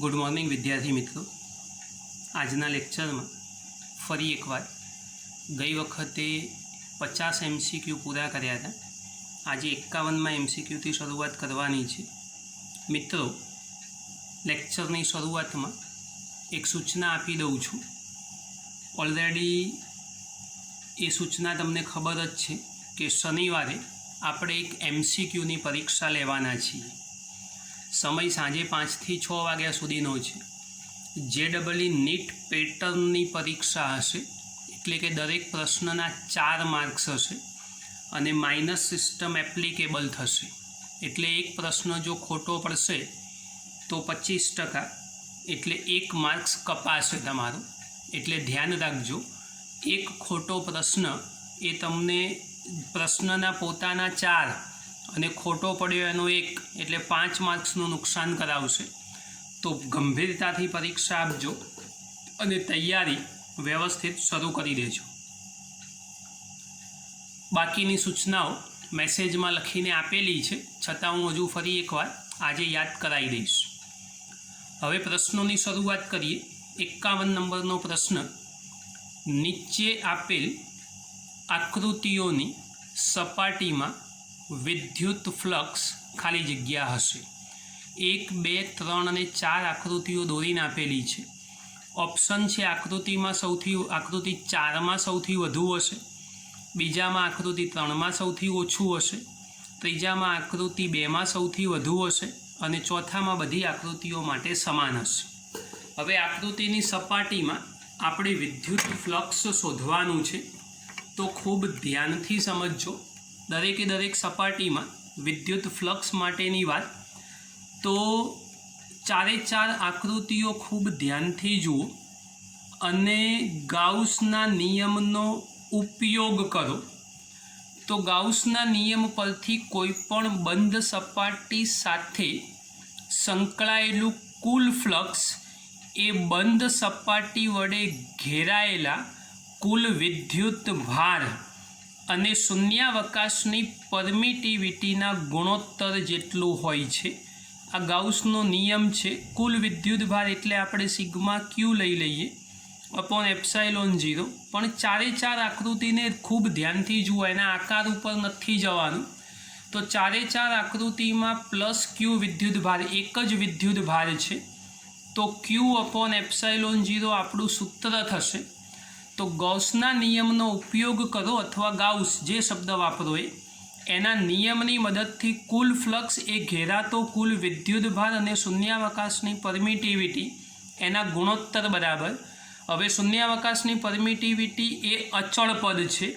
Good morning विद्यार्थी मित्रों। आजना lecture में फरी एक बार गई वखते 50 MCQ पूरा कर्या था। आज 51 में MCQ थी शुरुआत करवानी छे। मित्रों, लेक्चरनी शुरुआत में एक सूचना आपी दऊं छूं। ऑलरेडी ये सूचना तमने खबर ज छे कि शनिवारे आपणे एक MCQ नी परीक्षा लेवाना छीए। समय सांजे 5 થી 6 वाग्या सुधीनो छे। JEE नीट पेटर्ननी परीक्षा हशे, एटले के दरेक प्रश्नना 4 मार्क्स हशे अने माइनस सिस्टम एप्लिकेबल थशे। एटले एक प्रश्न जो खोटो पड़शे तो 25%, एटले 1 मार्क्स कपाशे तमारो। एटले ध्यान राखजो, एक खोटो प्रश्न ए तमने प्रश्नना पोताना 4 અને ખોટો પડ્યો એનો 1 એટલે 5 માર્ક્સનું નુકસાન કરાવશે। તો ગંભીરતાથી પરીક્ષા આપજો અને તૈયારી વ્યવસ્થિત શરૂ કરી દેજો। બાકીની સૂચનાઓ મેસેજમાં લખીને આપેલી છે, છતાં હું હજુ ફરી એકવાર આજે યાદ કરાવી દઈશ। હવે પ્રશ્નોની શરૂઆત કરીએ। 51 નંબરનો પ્રશ્ન, નીચે આપેલ આકૃતિઓની સપાટીમાં विद्युत फ्लक्स खाली जग्या हशे। 1, 2, 3 અને 4 आकृतिओ दोरीने आपेली छे। ऑप्शन छे आकृति 4 में सौथी वधु हशे, बीजा में आकृति 3 में सौथी ओछुं हशे, त्रीजा में आकृति 2 में सौथी वधु हशे अने चौथा में बधी आकृतिओ माटे समान हशे। हवे आकृतिनी सपाटी में आपणे विद्युत फ्लक्स शोधवानुं छे, तो खूब ध्यानथी समजजो। दरेके दरेक सपाटी में विद्युत फ्लक्स माटेनी बात, तो 4 आकृतिओ खूब ध्यानथी जुओ अने गाउसना नियमनो उपयोग करो। तो गाउसना नियम परथी कोईपण बंध सपाटी साथे संकळायेलुं कुल फ्लक्स ए बंध सपाटी वडे घेरायेला कुल विद्युत भार અને શૂન્યાવકાશની પરમિટિવિટીના ગુણોત્તર જેટલું હોય છે। આ ગાઉસનો નિયમ છે। કુલ વિદ્યુતભાર એટલે આપણે સિગ્મા ક્યુ લઈ લઈએ અપોન એપ્સાઇલોન 0। પણ 4 આકૃતિને ખૂબ ધ્યાનથી જુઓ, એના આકાર ઉપર નથી જવાનું। તો 4 આકૃતિમાં પ્લસ ક્યુ વિદ્યુતભાર, એક જ વિદ્યુતભાર છે, તો ક્યુ અપોન એપ્સાઇલોન 0 આપણું સૂત્ર થશે। तो गॉसना नियमनो उपयोग करो अथवा गाउस जे शब्द वापरो एना नियमनी मददथी कुल फ्लक्स ए घेरातो कुल विद्युतभार अने शून्यावकाशनी परमिटिविटी एना गुणोत्तर बराबर। हवे शून्यावकाशनी परमिटिविटी ए अचल पद छे,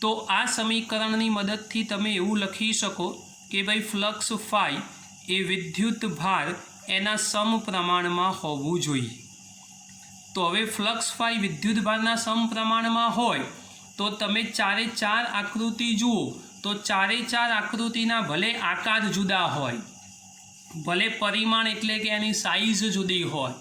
तो आ समीकरणनी मददथी तमे एवुं लखी शको कि भाई फ्लक्स फाई ए विद्युतभार एना समप्रमाणमां होवुं जोईए। तो हवे फ्लक्स फाई विद्युतभारना समप्रमाणमां होय तो तमे 4 आकृति जुओ, तो 4 आकृतिना भले आकार जुदा होय, भले परिमाण एटले के एनी साइज जुदी होय,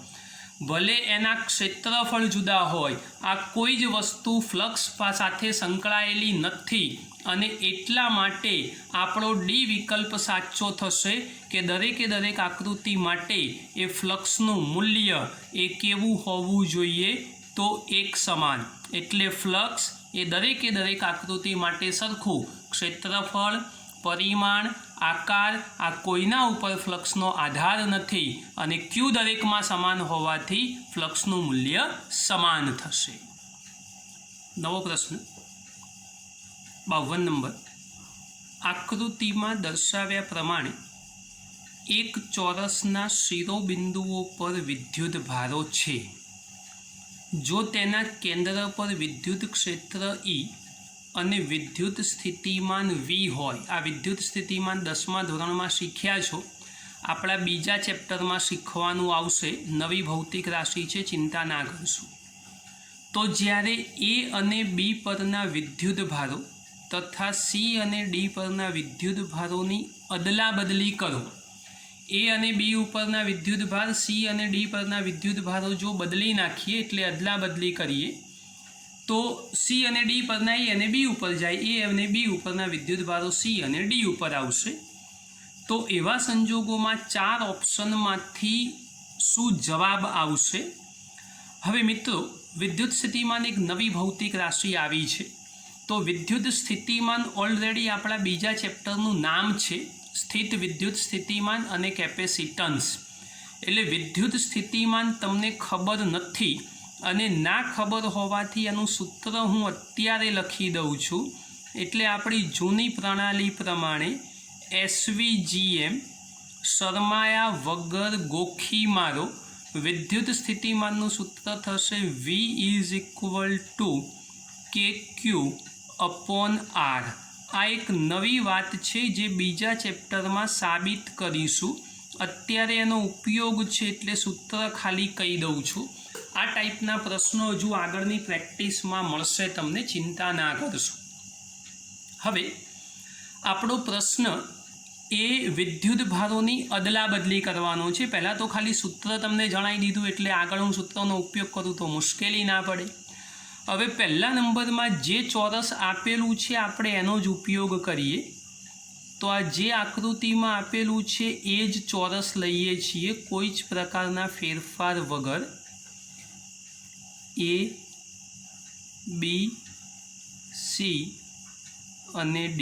भले एना क्षेत्रफळ जुदा होय, आ कोई ज वस्तु फ्लक्स साथे संकळायेली नथी अने एटला माटे आपणो डी विकल्प साचो थशे कि दरेके दरेक आकृति माटे ए फ्लक्सनुं मूल्य ए केवुं होवुं जोईए, तो एक समान। एटले फ्लक्स ए दरेके दरेक आकृति माटे सरखुं क्षेत्रफळ, परिमाण, आकार आ कोईना उपर फ्लक्सनो आधार नथी अने क्यू दरेकमां समान होवाथी फ्लक्सनुं मूल्य समान थशे। नवो प्रश्न 52 नंबर, आकृति में दर्शाव्या प्रमाणे एक चौरसना शिरोबिंदुओं पर विद्युत भारो छे। जो तेना केंद्र पर विद्युत क्षेत्र ई अने विद्युत स्थितिमान V होय। आ विद्युत स्थितिमान 10मा धोरणमां शीख्या छो, आपणा बीजा चेप्टरमां शीखवानुं आवशे। नवी भौतिक राशि छे, चिंता ना करशो। तो ज्यारे A अने B परना विद्युत भारो तथा C अने D परना विद्युत भारोनी अदला बदली करो। A अने B उपरना विद्युत भार, C अने D परना विद्युत भारो जो बदली नाखीए एटले अदला बदली करीए, तो C अने D परना A अने B उपर जाए, A अने B उपरना विद्युत भारो C अने D उपर आवशे। तो एवा संजोगोमां 4 ऑप्शनमांथी શું જવાબ આવશે? હવે મિત્રો, વિદ્યુત સ્થિતિમાન એક નવી ભૌતિક રાશિ આવી છે. તો વિદ્યુત સ્થિતિમાન ઓલરેડી આપણા બીજા ચેપ્ટરનું નામ છે, સ્થિત વિદ્યુત સ્થિતિમાન અને કેપેસિટન્સ. એટલે વિદ્યુત સ્થિતિમાન તમને ખબર નથી અને ના ખબર હોવાથી એનું સૂત્ર હું અત્યારે લખી દઉં છું. એટલે આપણી જૂની પ્રણાલી પ્રમાણે SVGM શરમાયા વગર ગોખી મારો. વિદ્યુત સ્થિતિમાનનું સૂત્ર થશે V = KQ/R. આ એક નવી વાત છે જે બીજા ચેપ્ટરમાં સાબિત કરીશું. અત્યારે એનો ઉપયોગ છે એટલે સૂત્ર ખાલી કહી દઉં છું. આ ટાઈપના પ્રશ્નો હજુ આગળની પ્રેક્ટિસમાં મળશે તમને, ચિંતા ના કરશો. હવે આપણો પ્રશ્ન એ વિદ્યુત ભારોની અદલા બદલી કરવાનો છે. પહેલાં તો ખાલી સૂત્ર તમને જણાવી દીધું એટલે આગળ હું સૂત્રનો ઉપયોગ કરું તો મુશ્કેલી ના પડે. હવે પહેલા નંબરમાં જે ચોરસ આપેલું છે આપણે એનો જ ઉપયોગ કરીએ. તો આ જે આકૃતિમાં આપેલું છે એ જ ચોરસ લઈએ છીએ, કોઈ જ પ્રકારના ફેરફાર વગર. A, B, C અને D.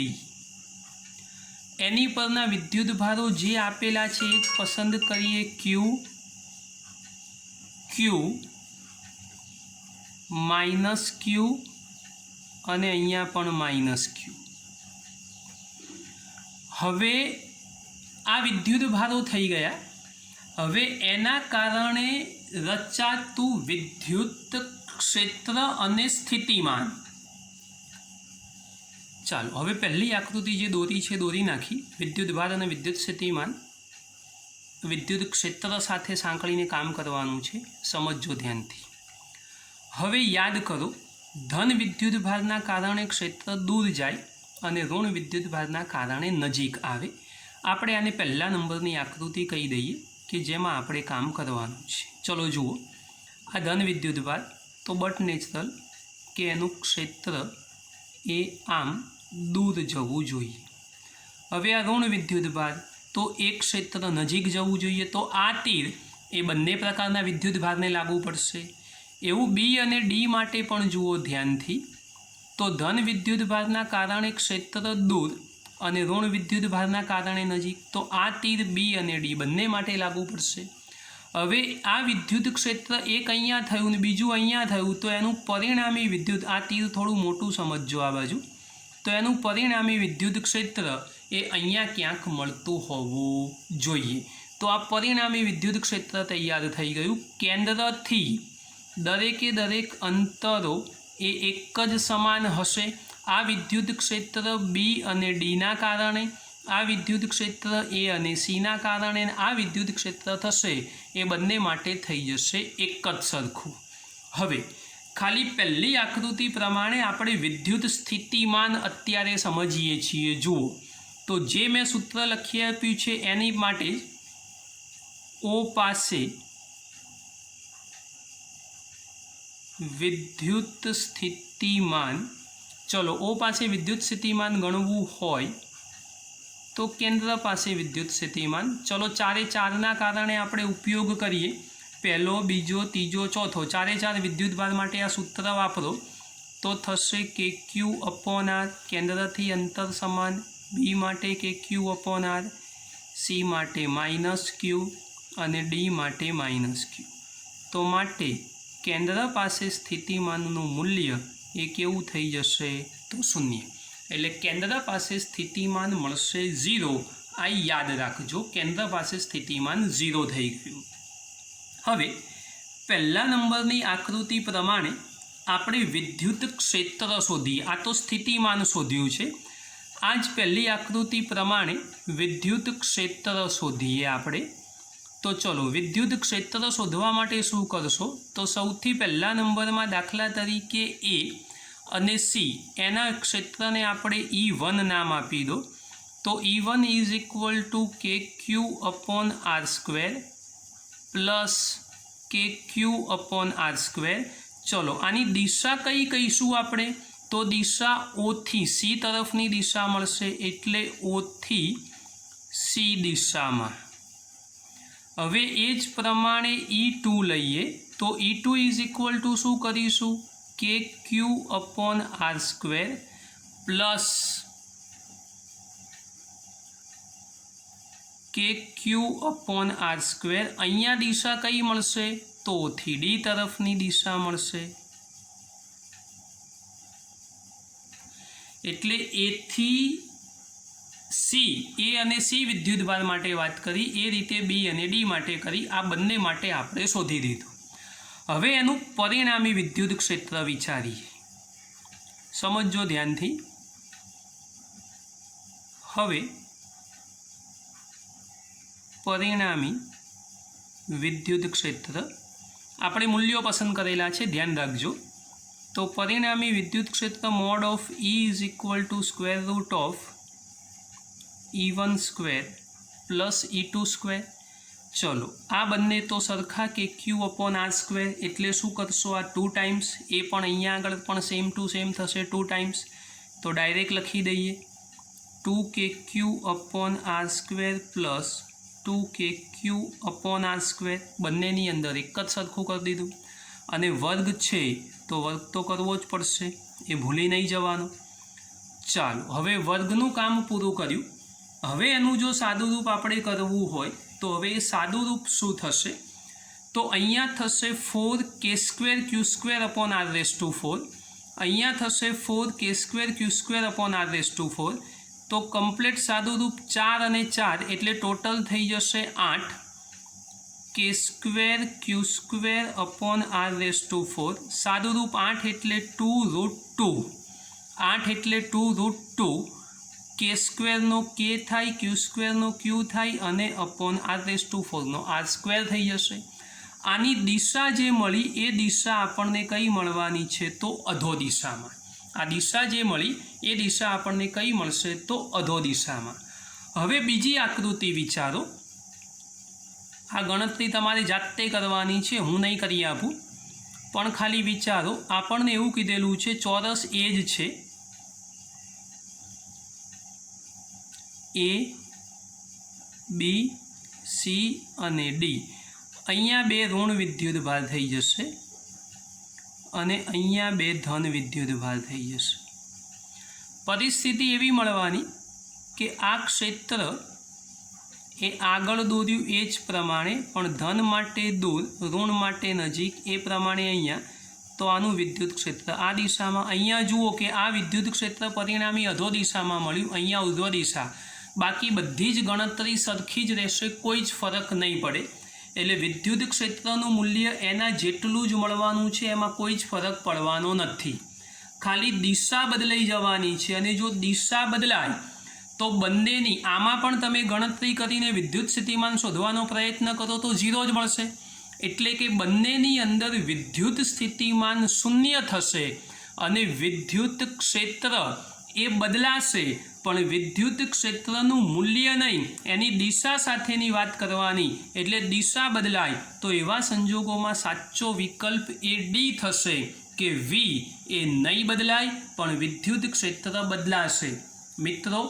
એની પરના વિદ્યુત ભારો જે આપેલા છે એ જ પસંદ કરીએ. Q, Q, -Q અને અહીંયા પણ -Q. હવે આ વિદ્યુત ભારો થઈ ગયા. હવે એના કારણે રચાતું વિદ્યુત ક્ષેત્ર અને સ્થિતિમાન. ચાલો હવે પહેલી આકૃતિ જે દોરી છે દોરી નાખી. વિદ્યુત ભાર અને વિદ્યુત સ્થિતિમાન વિદ્યુત ક્ષેત્ર સાથે સાંકળીને કામ કરવાનું છે, સમજજો ધ્યાનથી. હવે યાદ કરો, ધન વિદ્યુત ભારના કારણે ક્ષેત્ર દૂર જાય અને ઋણ વિદ્યુત ભારના કારણે નજીક આવે. આપણે આને પહેલા નંબરની આકૃતિ કહી દઈએ કે જેમાં આપણે કામ કરવાનું છે. ચલો જુઓ, આ ધન વિદ્યુત ભાર તો બટ નેચરલ કે એનું ક્ષેત્ર એ આમ દૂર જવું જોઈએ. હવે આ ઋણ વિદ્યુત ભાર તો એક ક્ષેત્ર નજીક જવું જોઈએ. તો આ તીર એ બંને પ્રકારના વિદ્યુત ભારને લાગુ પડશે. એવું બી અને ડી માટે પણ જુઓ ધ્યાનથી. તો ધન વિદ્યુત ભારના કારણે ક્ષેત્ર દૂર અને ઋણ વિદ્યુત ભારના કારણે નજીક. તો આ તીર બી અને ડી બંને માટે લાગુ પડશે. હવે આ વિદ્યુત ક્ષેત્ર એક અહીંયા થયું ને બીજું અહીંયા થયું તો એનું પરિણામી વિદ્યુત, આ તીર થોડું મોટું સમજજો આ બાજુ, તો એનું પરિણામી વિદ્યુત ક્ષેત્ર એ અહીંયા ક્યાંક મળતું હોવું જોઈએ. તો આ પરિણામી વિદ્યુત ક્ષેત્ર તૈયાર થઈ ગયું. કેન્દ્રથી દરેકે દરેક અંતરો એ એક જ સમાન હશે. આ વિદ્યુત ક્ષેત્ર બી અને ડીના કારણે, આ વિદ્યુત ક્ષેત્ર એ અને સીના કારણે, આ વિદ્યુત ક્ષેત્ર થશે એ બંને માટે થઈ જશે એક જ સરખું. હવે ખાલી પહેલી આકૃતિ પ્રમાણે આપણે વિદ્યુત સ્થિતિમાન અત્યારે સમજીએ છીએ. જુઓ, તો જે મેં સૂત્ર લખી આપ્યું છે એની માટે O પાસે વિદ્યુત સ્થિતિમાન, ચલો O પાસે વિદ્યુત સ્થિતિમાન ગણવું હોય તો કેન્દ્ર પાસે વિદ્યુત સ્થિતિમાન. ચલો ચારે ચારના કારણે આપણે ઉપયોગ કરીએ. પહેલો, બીજો, ત્રીજો, ચોથો, ચારે ચાર વિદ્યુત ભાર માટે આ સૂત્ર વાપરો તો થશે KQ/R. કેન્દ્રથી અંતર સમાન. બી માટે KQ/R, સી માટે -Q અને ડી માટે -Q. તો માટે કેન્દ્ર પાસે સ્થિતિમાનનું મૂલ્ય એ કેવું થઈ જશે? તો 0. એટલે કેન્દ્ર પાસે સ્થિતિમાન મળશે 0. આ યાદ રાખજો, કેન્દ્ર પાસે સ્થિતિમાન 0 થઈ ગયું. હવે પહેલા નંબરની આકૃતિ પ્રમાણે આપણે વિદ્યુત ક્ષેત્ર શોધીએ. આ તો સ્થિતિમાન શોધ્યું છે. આ જ પહેલી આકૃતિ પ્રમાણે વિદ્યુત ક્ષેત્ર શોધીએ આપણે. તો ચલો વિદ્યુત ક્ષેત્ર શોધવા માટે શું કરશો? તો સૌથી પહેલા નંબરમાં દાખલા તરીકે એ અને સી એના ક્ષેત્રને આપણે E1 નામ આપી દો. તો E1 = KQ/R² પ્લસ KQ/R². ચલો આની દિશા કઈ કહીશું આપણે? તો દિશા O થી C તરફની દિશા મળશે એટલે O થી C દિશામાં. હવે એ જ પ્રમાણે E2 લઈએ તો E2 ઇઝ ઇક્વલ ટુ શું કરીશું કે ક્યુ અપોન આર સ્ક્વેર પ્લસ કે ક્યુ અપોન આર સ્ક્વેર. અહીંયા દિશા કઈ મળશે તો થી ડી તરફની દિશા મળશે. એટલે એથી સી, એ અને સી વિદ્યુતભાર માટે વાત કરી, એ રીતે બી અને ડી માટે કરી. આ બંને માટે આપણે શોધી દીધું. હવે એનું પરિણામી વિદ્યુત ક્ષેત્ર વિચારીએ. સમજો ધ્યાનથી. હવે પરિણામી વિદ્યુત ક્ષેત્ર આપણે મૂલ્યો પસંદ કરેલા છે, ધ્યાન રાખજો. તો પરિણામી વિદ્યુત ક્ષેત્ર mode of E is equal two square root of E1 square plus E2 square. ચલો આ બંને તો સરખા કે ક્યુ અપોન આર સ્ક્વેર, એટલે શું કરશો આ 2 ટાઈમ્સ, એ પણ અહીંયા આગળ પણ સેમ ટુ સેમ થશે 2 ટાઈમ્સ. તો ડાયરેક્ટ લખી દઈએ 2KQ upon R square plus 2KQ upon R square. બંનેની અંદર એક જ સરખું કરી દીધું. અને વર્ગ છે તો વર્ગ તો કરવો જ પડશે, એ ભૂલી નહીં જવાનું. ચાલો હવે વર્ગનું કામ પૂરું કર્યું. હવે એનું જો સાદું રૂપ આપણે કરવું હોય તો હવે એ સાદું રૂપ શું થશે તો અહીંયા થશે 4k square Q square upon R raise to 4. અહીંયા થશે 4k square Q square upon R raise to 4. તો કમ્પ્લીટ સાદું રૂપ 4 અને 4 એટલે ટોટલ થઈ જશે 8 કે square Q square upon R raise to 4. સાદું રૂપ 8 એટલે 2√2, 8 એટલે 2√2. કે સ્ક્વેરનો કે થાય, ક્યુ સ્ક્વેરનો ક્યુ થાય અને અપોન આર રેસ ટુ 4નો આર સ્ક્વેર થઈ જશે. આની દિશા જે મળી એ દિશા આપણને કઈ મળવાની છે તો અધો દિશામાં. આ દિશા જે મળી એ દિશા આપણને કઈ મળશે તો અધો દિશામાં. હવે બીજી આકૃતિ વિચારો. આ ગણતરી તમારે જાતે કરવાની છે, હું નહીં કરી આપું, પણ ખાલી વિચારો. આપણને એવું કીધેલું છે ચોરસ એ જ છે, A, B, C અને D. અહીંયા 2 ઋણ વિદ્યુતભાર થઈ જશે અને અહીંયા 2 ધન વિદ્યુતભાર થઈ જશે. પરિસ્થિતિ એવી મળવાની કે આ ક્ષેત્ર એ આગળ દોર્યું એ જ પ્રમાણે, પણ ધન માટે દૂર, ઋણ માટે નજીક, એ પ્રમાણે અહીંયા. તો આનું વિદ્યુત ક્ષેત્ર આ દિશામાં. અહીંયા જુઓ કે આ વિદ્યુત ક્ષેત્ર પરિણામી અધો દિશામાં મળ્યું, અહીંયા ઉર્ધ્વ દિશા. બાકી બધી જ ગણતરી સરખી જ રહેશે, કોઈ જ ફરક નહીં પડે. એટલે વિદ્યુત ક્ષેત્રનું મૂલ્ય એના જેટલું જ મળવાનું છે, એમાં કોઈ જ ફરક પડવાનો નથી. ખાલી દિશા બદલાઈ જવાની છે. અને જો દિશા બદલાય તો બંનેની, આમાં પણ તમે ગણતરી કરીને વિદ્યુત સ્થિતિમાન શોધવાનો પ્રયત્ન કરો તો 0 જ મળશે. એટલે કે બંનેની અંદર વિદ્યુત સ્થિતિમાન શૂન્ય થશે અને વિદ્યુત ક્ષેત્ર એ બદલાશે, પણ વિદ્યુત ક્ષેત્રનું મૂલ્ય નહીં, એની દિશા સાથેની વાત કરવાની. એટલે દિશા બદલાય તો એવા સંજોગોમાં સાચો વિકલ્પ એ ડી થશે કે વી એ નહીં બદલાય પણ વિદ્યુત ક્ષેત્ર બદલાશે. મિત્રો,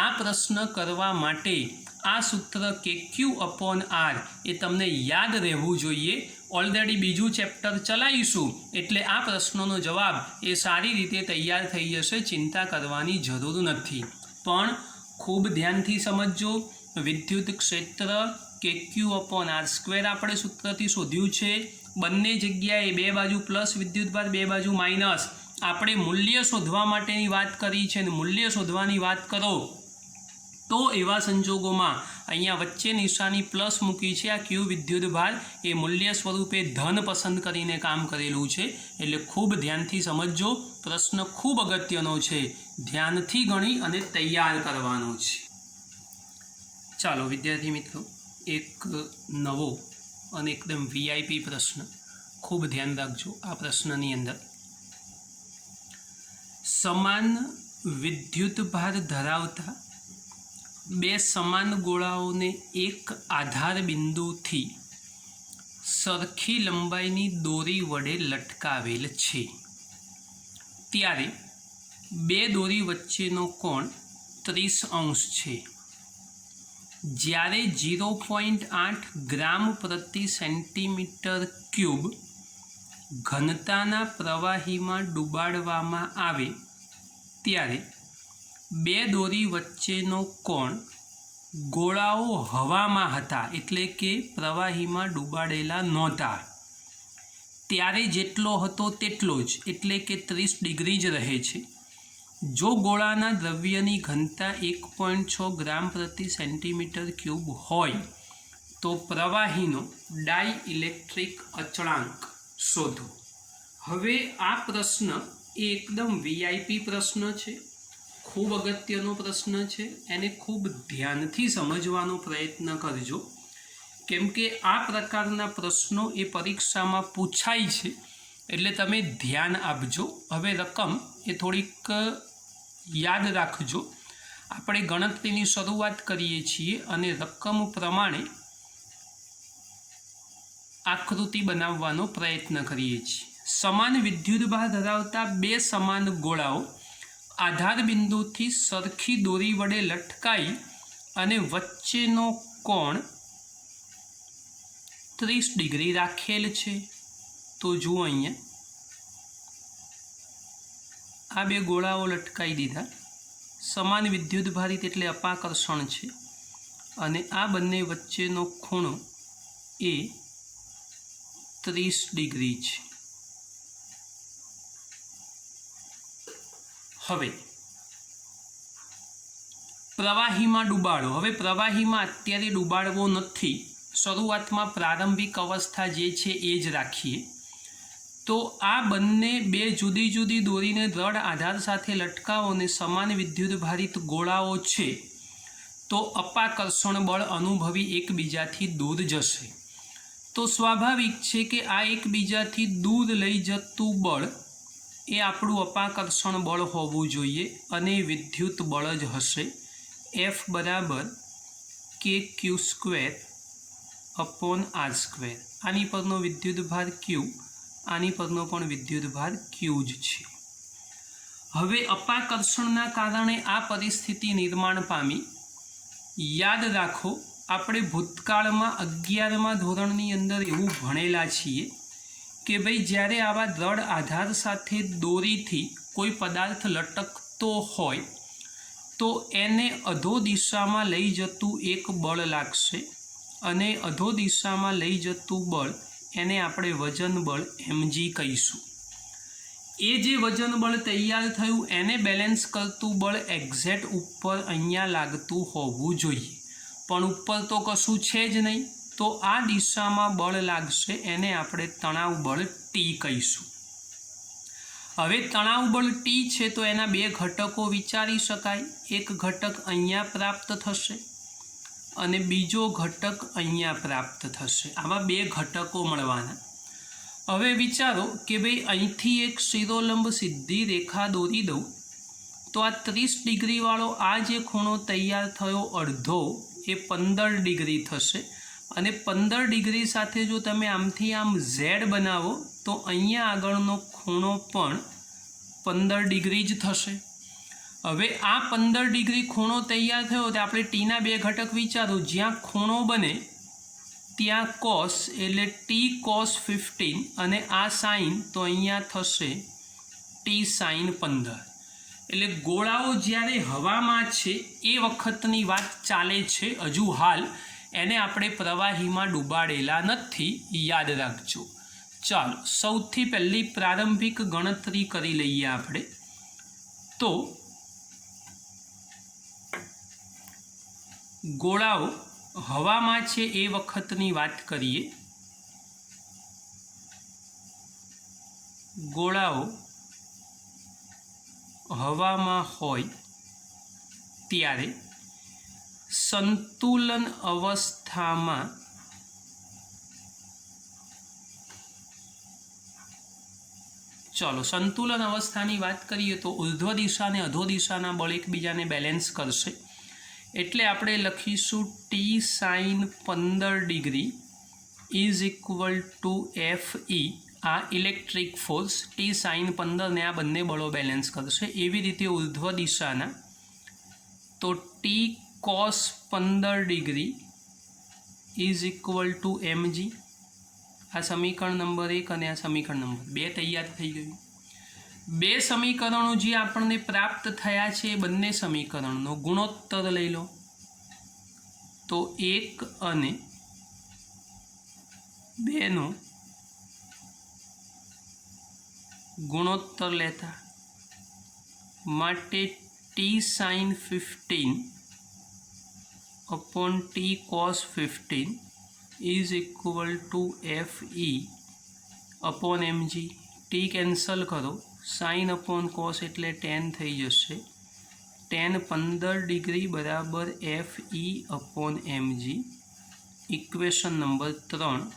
આ પ્રશ્ન કરવા માટે આ સૂત્ર કે ક્યુ અપોન આર એ તમને યાદ રહેવું જોઈએ. ઓલરેડી બીજું ચેપ્ટર ચલાવીશું એટલે આ પ્રશ્નનો જવાબ એ સારી રીતે તૈયાર થઈ જશે, ચિંતા કરવાની જરૂર નથી. પણ ખૂબ ધ્યાનથી સમજજો. વિદ્યુત ક્ષેત્ર કે ક્યુ અપોન આર સ્ક્વેર આપણે સૂત્રથી શોધ્યું છે. બંને જગ્યાએ 2 બાજુ પ્લસ વિદ્યુતભાર, 2 બાજુ માઇનસ. આપણે મૂલ્ય શોધવા માટેની વાત કરી છે, અને મૂલ્ય શોધવાની વાત કરો તો એવા સંજોગોમાં અહીંયા વચ્ચે નિશાની પ્લસ મૂકી છે. આ ક્યુ વિદ્યુતભાર એ મૂલ્ય સ્વરૂપે ધન પસંદ કરીને કામ કરેલું છે. એટલે ખૂબ ધ્યાનથી સમજજો. પ્રશ્ન ખૂબ અગત્યનો છે, ધ્યાનથી ગણી અને તૈયાર કરવાનો છે. ચાલો વિદ્યાર્થી મિત્રો, એક નવો અને એકદમ VIP પ્રશ્ન, ખૂબ ધ્યાન રાખજો. આ પ્રશ્નની અંદર સમાન વિદ્યુતભાર ધરાવતા 2 સમાન ગોળાઓને એક આધાર બિંદુથી સરખી લંબાઈની દોરી વડે લટકાવેલ છે. ત્યારે 2 દોરી વચ્ચેનો કોણ 30 અંશ છે. જ્યારે 0.8 ગ્રામ પ્રતિ સેન્ટીમીટર ક્યુબ ઘનતાના પ્રવાહીમાં ડૂબાડવામાં આવે ત્યારે બે દોરી વચ્ચેનો કોણ ગોળાઓ હવામાં હતા એટલે કે પ્રવાહીમાં ડૂબાડેલા નહોતા ત્યારે જેટલો હતો તેટલો જ એટલે કે 30 ડિગ્રી જ રહે છે. જો ગોળાના દ્રવ્યની ઘનતા 1.6 ગ્રામ પ્રતિ સેન્ટીમીટર ક્યુબ હોય તો પ્રવાહીનો ડાઇઇલેક્ટ્રિક અચળાંક શોધો. હવે આ પ્રશ્ન એ એકદમ વીઆઈપી પ્રશ્ન છે, ખૂબ અગત્યનો પ્રશ્ન છે. એને ખૂબ ધ્યાનથી સમજવાનો પ્રયત્ન કરજો, કેમ કે આ પ્રકારના પ્રશ્નો એ પરીક્ષામાં પૂછાય છે એટલે તમે ધ્યાન આપજો. હવે રકમ એ થોડીક યાદ રાખજો. આપણે ગણતરીની શરૂઆત કરીએ છીએ અને રકમ પ્રમાણે આકૃતિ બનાવવાનો પ્રયત્ન કરીએ છીએ. સમાન વિદ્યુતભાર ધરાવતા બે સમાન ગોળાઓ આધાર બિંદુથી સરખી દોરી વડે લટકાઈ અને વચ્ચેનો કોણ 30 ડિગ્રી રાખેલ છે. તો જુઓ અહીંયા આ બે ગોળાઓ લટકાઈ દીધા, સમાન વિદ્યુતભારિત એટલે અપાકર્ષણ છે અને આ બંને વચ્ચેનો ખૂણો એ 30 ડિગ્રી છે. હવે પ્રવાહીમાં ડૂબાડો. હવે પ્રવાહીમાં અત્યારે ડૂબાડવો નથી, શરૂઆતમાં પ્રારંભિક અવસ્થા જે છે એ જ રાખીએ. તો આ બંને બે જુદી જુદી દોરીને દ્રઢ આધાર સાથે લટકાવો અને સમાન વિદ્યુતભારિત ગોળાઓ છે તો અપાકર્ષણ બળ અનુભવી એકબીજાથી દૂર જશે. તો સ્વાભાવિક છે કે આ એકબીજાથી દૂર લઈ જતું બળ એ આપણું અપાકર્ષણ બળ હોવું જોઈએ અને વિદ્યુત બળ જ હશે. F બરાબર kq² અપોન r². આની પરનો વિદ્યુતભાર Q, આની પરનો પણ વિદ્યુતભાર Q જ છે. હવે અપાકર્ષણના કારણે આ પરિસ્થિતિ નિર્માણ પામી. યાદ રાખો, આપણે ભૂતકાળમાં 11મા ધોરણની અંદર એવું ભણેલા છીએ કે ભાઈ જ્યારે આવા દ્રઢ આધાર સાથે દોરીથી કોઈ પદાર્થ લટકતો હોય તો એને અધો દિશામાં લઈ જતું એક બળ લાગશે અને અધો દિશામાં લઈ જતું બળ એને આપણે વજન બળ mg કહીશું. એ જે વજન બળ તૈયાર થયું એને બેલેન્સ કરતું બળ એક્ઝેક્ટ ઉપર અહીંયા લાગતું હોવું જોઈએ, પણ ઉપર તો કશું છે જ નહીં. તો આ દિશામાં બળ લાગશે એને આપણે તણાવ બળ T કહીશું. હવે તણાવ બળ T છે તો એના બે ઘટકો વિચારી શકાય. એક ઘટક અહીંયા પ્રાપ્ત થશે અને બીજો ઘટક અહીંયા પ્રાપ્ત થશે. આવા બે ઘટકો મળવાના. હવે વિચારો કે ભાઈ અહીંથી એક શિરોલંબ સીધી રેખા દોરી દઉં તો આ 30 ડિગ્રીવાળો આ જે ખૂણો તૈયાર થયો અડધો એ 15 ડિગ્રી થશે અને 15 ડિગ્રી સાથે જો તમે આમથી આમ Z બનાવો તો અહીંયા આગળનો ખૂણો પણ 15 ડિગ્રી જ થશે. હવે આ 15 ડિગ્રી ખૂણો તૈયાર થયો તો આપણે ટીના બે ઘટક વિચારો. જ્યાં ખૂણો બને ત્યાં કોસ એટલે T cos 15 અને આ સાઇન તો અહીંયા થશે T sin 15. એટલે ગોળાઓ જ્યારે હવામાં છે એ વખતની વાત ચાલે છે, હજુ હાલ એને આપણે પ્રવાહીમાં ડૂબાડેલા નથી, યાદ રાખજો. ચાલો સૌથી પહેલી પ્રારંભિક ગણતરી કરી લઈએ આપણે. તો ગોળાઓ હવામાં છે એ વખતની વાત કરીએ. ગોળાઓ હવામાં હોય ત્યારે સંતુલન અવસ્થામાં સંતુલન અવસ્થાની વાત કરીએ તો ઉર્ધ્વ દિશા અને અધો દિશાના બળ એકબીજાને બેલેન્સ કરશે. એટલે આપણે લખીશું T sin 15 degree is equal two FE, આ ઇલેક્ટ્રિક ફોર્સ T sin 15 ને આ બંને બળો બેલેન્સ કરશે. એવી રીતે ઉર્ધ્વ દિશાના તો T cos 15 degree is equal two mg। આ સમીકરણ નંબર 1 અને આ સમીકરણ નંબર 2 તૈયાર થઈ ગયું। બે સમીકરણો જે આપણને પ્રાપ્ત થયા છે એ બંને સમીકરણનો ગુણોત્તર લઈ લો। તો 1 અને 2 નો ગુણોત્તર લેતા માટે t sin 15 upon t cos 15 is equal to fe upon mg। t cancel करो, साइन अपॉन cos एटले tan थई जशे। tan 15 डिग्री बराबर fe upon mg। Equation number 3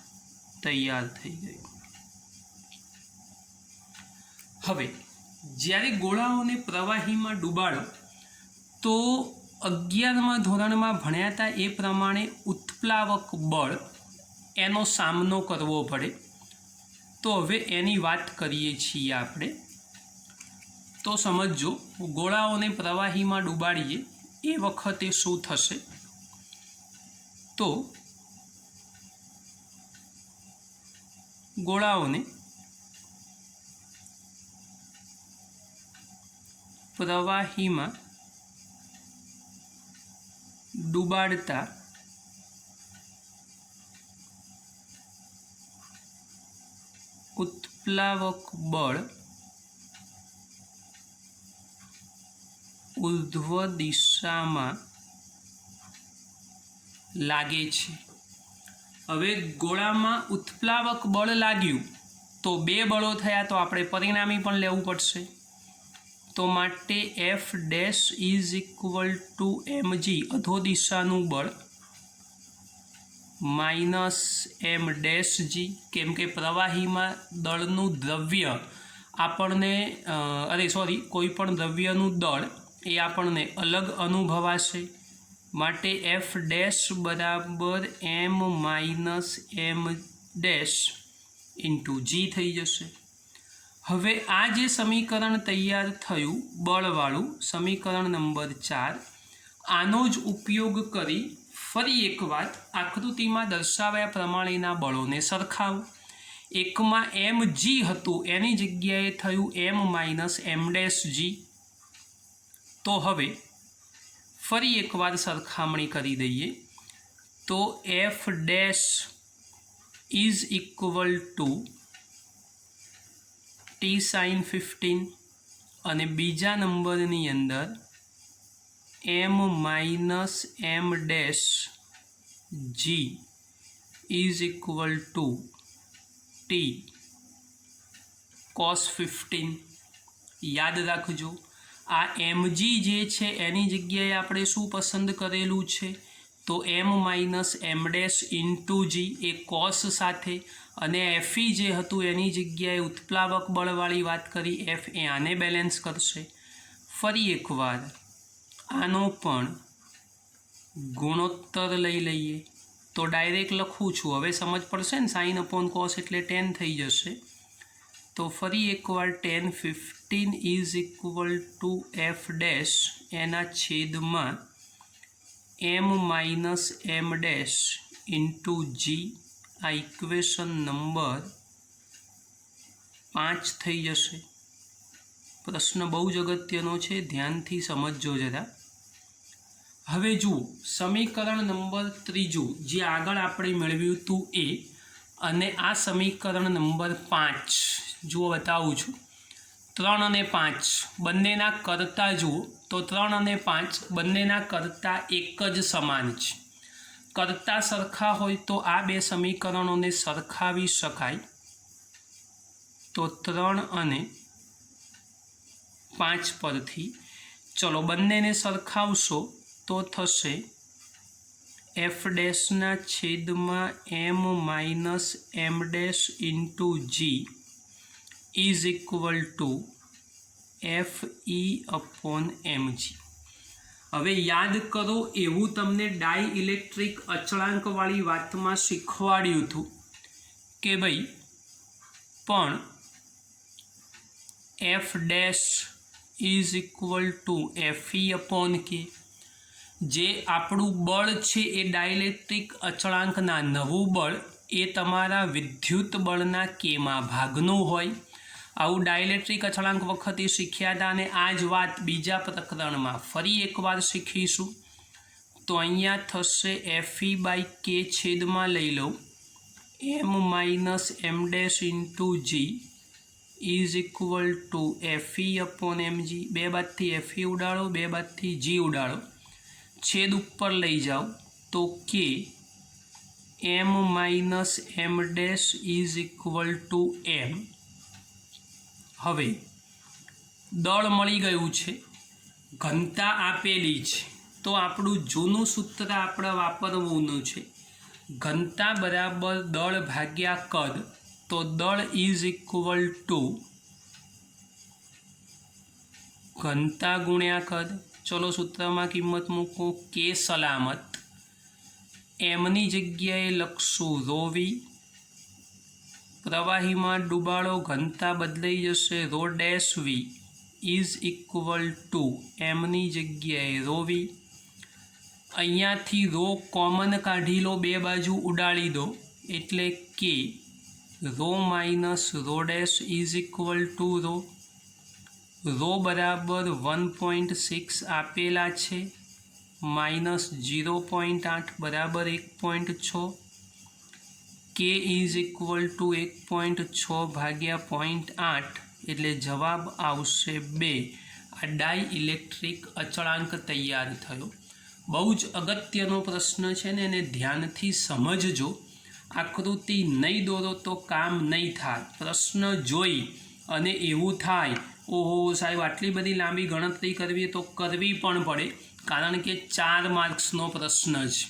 तैयार थई गई। हवे ज्यारे गोळाओने प्रवाहीमां डूबाडो तो 11मा ધોરણમાં ભણ્યા હતા એ પ્રમાણે ઉત્પ્લાવક બળ એનો સામનો કરવો પડે। તો હવે એની વાત કરીએ છીએ આપણે। તો સમજો ગોળાઓને પ્રવાહીમાં ડૂબાડીએ એ વખતે શું થશે। તો ગોળાઓને પ્રવાહીમાં डूबाड़ता उत्प्लावक बल ऊर्ध्व दिशा में लागे छे। हवे गोळा में उत्प्लावक बल लाग्यु तो बे बळो थया तो आपणे परिणामी पण लेवुं पड़शे। तो माटे F dash is equal to mg अधो दिशानु बल माइनस एम डैश जी केम के प्रवाही में दळनु द्रव्य आपणने कोईपण द्रव्यनु दळ ए आपणने अलग अनुभवाशे। माटे एफ डैश बराबर M minus M dash into G थई जशे। हवे आ जे समीकरण तैयार थयुं बळवाळुं समीकरण नंबर 4 आनो ज उपयोग करी फरी एकवार आकृतिमां दर्शाव्या प्रमाणेना बळोने सरखावो। एकमां एम जी हतुं एनी जग्याए थयुं M minus M dash G. तो हवे फरी एकवार सरखामणी करी दईए। तो F dash is equal to T sine 15 અને બીજા નંબરની અંદર M minus M dash G is equal to T cos 15। યાદ રાખજો આ એમ જી જે છે એની જગ્યાએ આપણે શું પસંદ કરેલું છે તો એમ માઇનસ એમ ડેશ ઇન્ટુ જી એ કોસ સાથે અને એફઈ જે હતું એની જગ્યાએ ઉત્પ્લાવક બળવાળી વાત કરી એફ એ આને બેલેન્સ કરશે। ફરી એકવાર આનો પણ ગુણોત્તર લઈ લઈએ। તો ડાયરેક્ટ લખું છું, હવે સમજ પડશે ને, સાઇન અપોન કોસ એટલે tan થઈ જશે। તો ફરી એકવાર tan 15 is equal to F dash એના છેદમાં M minus M dash into G. आ इक्वेशन नंबर 5 थई जशे। प्रश्न बहु ज अगत्यनो छे, ध्यानथी समझो जरा। हवे जुओ समीकरण नंबर 3 जे आगळ आपणे मेळव्युं हतुं ए अने आ समीकरण नंबर 5 जुओ बतावुं छुं। 3 અને 5 બંનેના કરતા જુઓ તો 3 અને 5 બંનેના કરતા એક જ સમાન છે। કરતા સરખા હોય તો આ બે સમીકરણોને સરખાવી શકાય। તો 3 અને 5 પરથી ચલો બંનેને સરખાવશો તો થશે એફ ડેશના છેદમાં M minus M dash into G is equal to F E upon M G. हवे याद करो एवं तमने डाई इलेक्ट्रिक अचळांकवाળી वातमां शीखवाड्युं हतुं के भाई पण F dash is equal to F E upon K. જે આપણું બળ છે એ ડાયલેક્ટ્રિક અચળાંકના નવું બળ એ તમારા વિદ્યુત બળના કેમાં ભાગનું હોય. આવું ડાયલેક્ટ્રિક અચળાંક વખતે શીખ્યા હતા અને આ જ વાત બીજા પ્રકરણમાં ફરી એકવાર શીખીશું. તો અહીંયા થશે Fe/K છેદમાં લઈ લો m - m dash into g is equal two Fe/mg. બે બાદથી Fe ઉડાડો, બે બાદથી g ઉડાડો, છેદ ઉપર લઈ જાઓ તો K m - m dash is equal two m. હવે દળ મળી ગયું છે, ઘનતા આપેલી છે, તો આપણું જૂનું સૂત્ર આપણે વાપરવાનું છે. ઘનતા બરાબર દળ ભાગ્યા કદ. તો દળ ઇઝ ઇક્વલ ટુ ઘનતા ગુણ્યા કદ. ચલો સૂત્રમાં કિંમત મૂકો. K સલામત, એમની જગ્યાએ લખશું ρV. પ્રવાહીમાં ડૂબાડો, ઘનતા બદલાઈ જશે ρ'(V) ઇઝ ઇક્વલ ટુ એમની જગ્યાએ ρV. અહીંયાથી રો કોમન કાઢી લો, બે બાજુ ઉડાડી દો એટલે K ρ - ρ' is equal to ρ. Rho બરાબર 1.6 આપેલા છે, -0.8 બરાબર 1.6. K ઇઝ ઇક્વલ ટુ 1.6 ભાગ્યા 0.8 એટલે જવાબ આવશે 2. આ ડાયઇલેક્ટ્રિક અચળાંક તૈયાર થયો. બહુ જ અગત્યનો પ્રશ્ન છે ને, એને ધ્યાનથી સમજજો. આકૃતિ નહીં દોરો તો કામ નહીં થાય. પ્રશ્ન જોઈ અને એવું થાય ઓહો સાહેબ આટલી બધી લાંબી ગણતરી કરવી તો કરવી પણ પડે, કારણ કે 4 માર્ક્સનો પ્રશ્ન છે.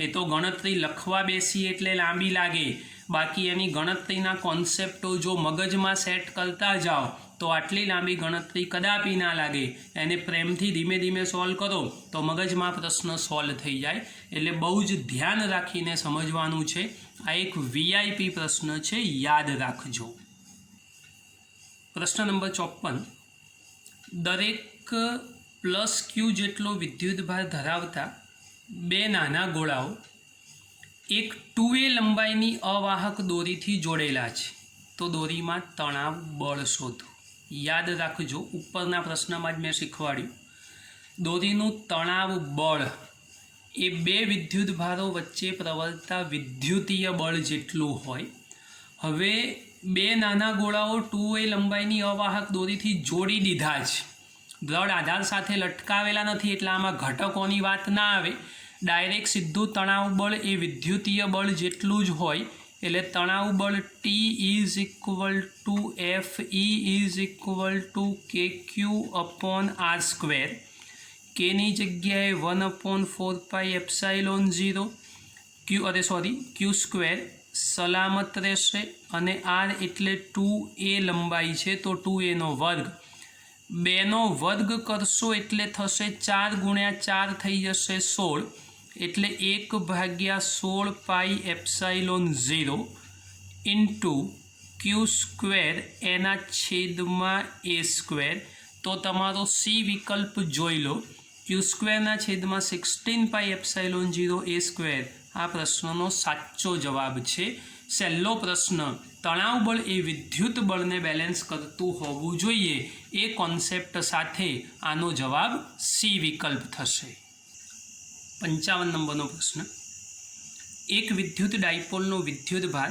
એ તો ગણતરી લખવા બેસી એટલે લાંબી લાગે, બાકી એની ગણતરીના કોન્સેપ્ટો જો મગજમાં સેટ કરતા જાઓ તો આટલી લાંબી ગણતરી કદાપી ના લાગે. એને પ્રેમથી ધીમે ધીમે સોલ્વ કરો તો મગજમાં પ્રશ્ન સોલ્વ થઈ જાય. એટલે બહુ જ ધ્યાન રાખીને સમજવાનું છે. આ એક VIP પ્રશ્ન છે, યાદ રાખજો. પ્રશ્ન નંબર 54. દરેક +Q જેટલો વિદ્યુતભાર ધરાવતા બે નાના ગોળાઓ એક 2a લંબાઈની અવાહક દોરીથી જોડેલા છે, તો દોરીમાં તણાવ બળ શોધો. યાદ રાખજો, ઉપરના પ્રશ્નમાં જ મેં શીખવાડ્યું. દોરીનું તણાવ બળ એ બે વિદ્યુતભારો વચ્ચે પ્રવર્તતા વિદ્યુતીય બળ જેટલું હોય. હવે બે નાના ગોળાઓ 2a લંબાઈની અવાહક દોરીથી જોડી દીધા છે, દળ આધાર સાથે લટકાવેલા નથી, એટલે આમાં ઘટકોની વાત ના આવે. ડાયરેક્ટ સીધું તણાવ બળ એ વિદ્યુતીય બળ જેટલું જ હોય. એટલે તણાવ બળ T is equal two Fe is equal two KQ/R². Kની જગ્યાએ 1/4πε0 Q² સલામત રહેશે, અને R એટલે 2a લંબાઈ છે તો 2a નો વર્ગ. 2 નો વર્ગ કરશો એટલે થશે 4 × 4 થઈ જશે 16, એટલે 1/16πε0 ઇન્ટુ Q² એના છેદમાં a². તો તમારો C વિકલ્પ જોઈ લો. Q² ના છેદમાં 16πε0 a². આ પ્રશ્નનો સાચો જવાબ છે. સહેલો પ્રશ્ન. તણાવ બળ એ વિદ્યુત બળને બેલેન્સ કરતું હોવું જોઈએ, એ કોન્સેપ્ટ સાથે આનો જવાબ C વિકલ્પ થશે. 55 નંબરનો પ્રશ્ન. એક વિદ્યુત ડાયપોલનો વિદ્યુતભાર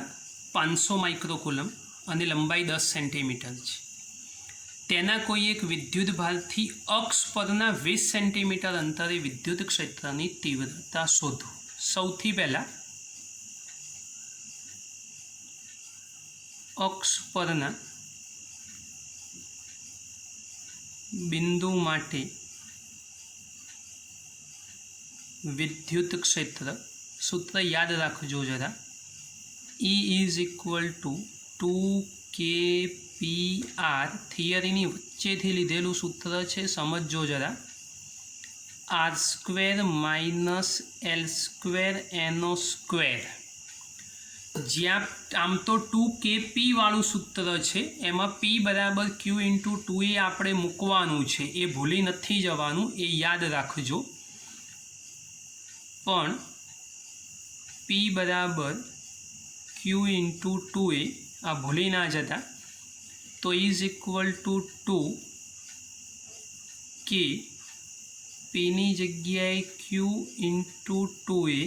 500 માઇક્રોકુલમ અને લંબાઈ 10 સેન્ટીમીટર છે. તેના કોઈ એક વિદ્યુતભારથી અક્ષ પરના 20 સેન્ટીમીટર અંતરે વિદ્યુત ક્ષેત્રની તીવ્રતા શોધો. સૌથી પહેલાં અક્ષ પરના બિંદુ માટે વિદ્યુત ક્ષેત્ર સૂત્ર યાદ રાખજો જરા. E is equal two 2kPr. થિયરીની વચ્ચેથી લીધેલું સૂત્ર છે, સમજો જરા. R² - L²NO². જ્યાં આમ તો 2kP વાળું સૂત્ર છે, એમાં P બરાબર Q × 2a આપણે મૂકવાનું છે, એ ભૂલી નથી જવાનું, એ યાદ રાખજો. પણ P બરાબર Q ઇન્ટુ 2A આ ભૂલી ના જતા, તો ઇઝ ઇક્વલ ટુ 2 કે Pની જગ્યાએ Q into 2A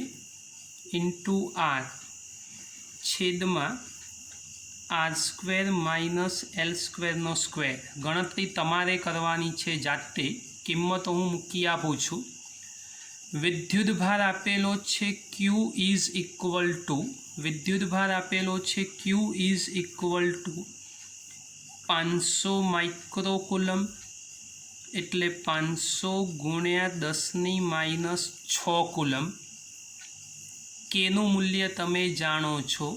into R છેદમાં R² માઇનસ L² સ્ક્વેર. ગણતરી તમારે કરવાની છે જાતે, કિંમતો હું મૂકી આપું છું. વિદ્યુતભાર આપેલો છે Q is equal two Q is equal two 500 માઇક્રોકુલમ એટલે 500 ગુણ્યા 10⁻6 કુલમ. કેનું મૂલ્ય તમે જાણો છો,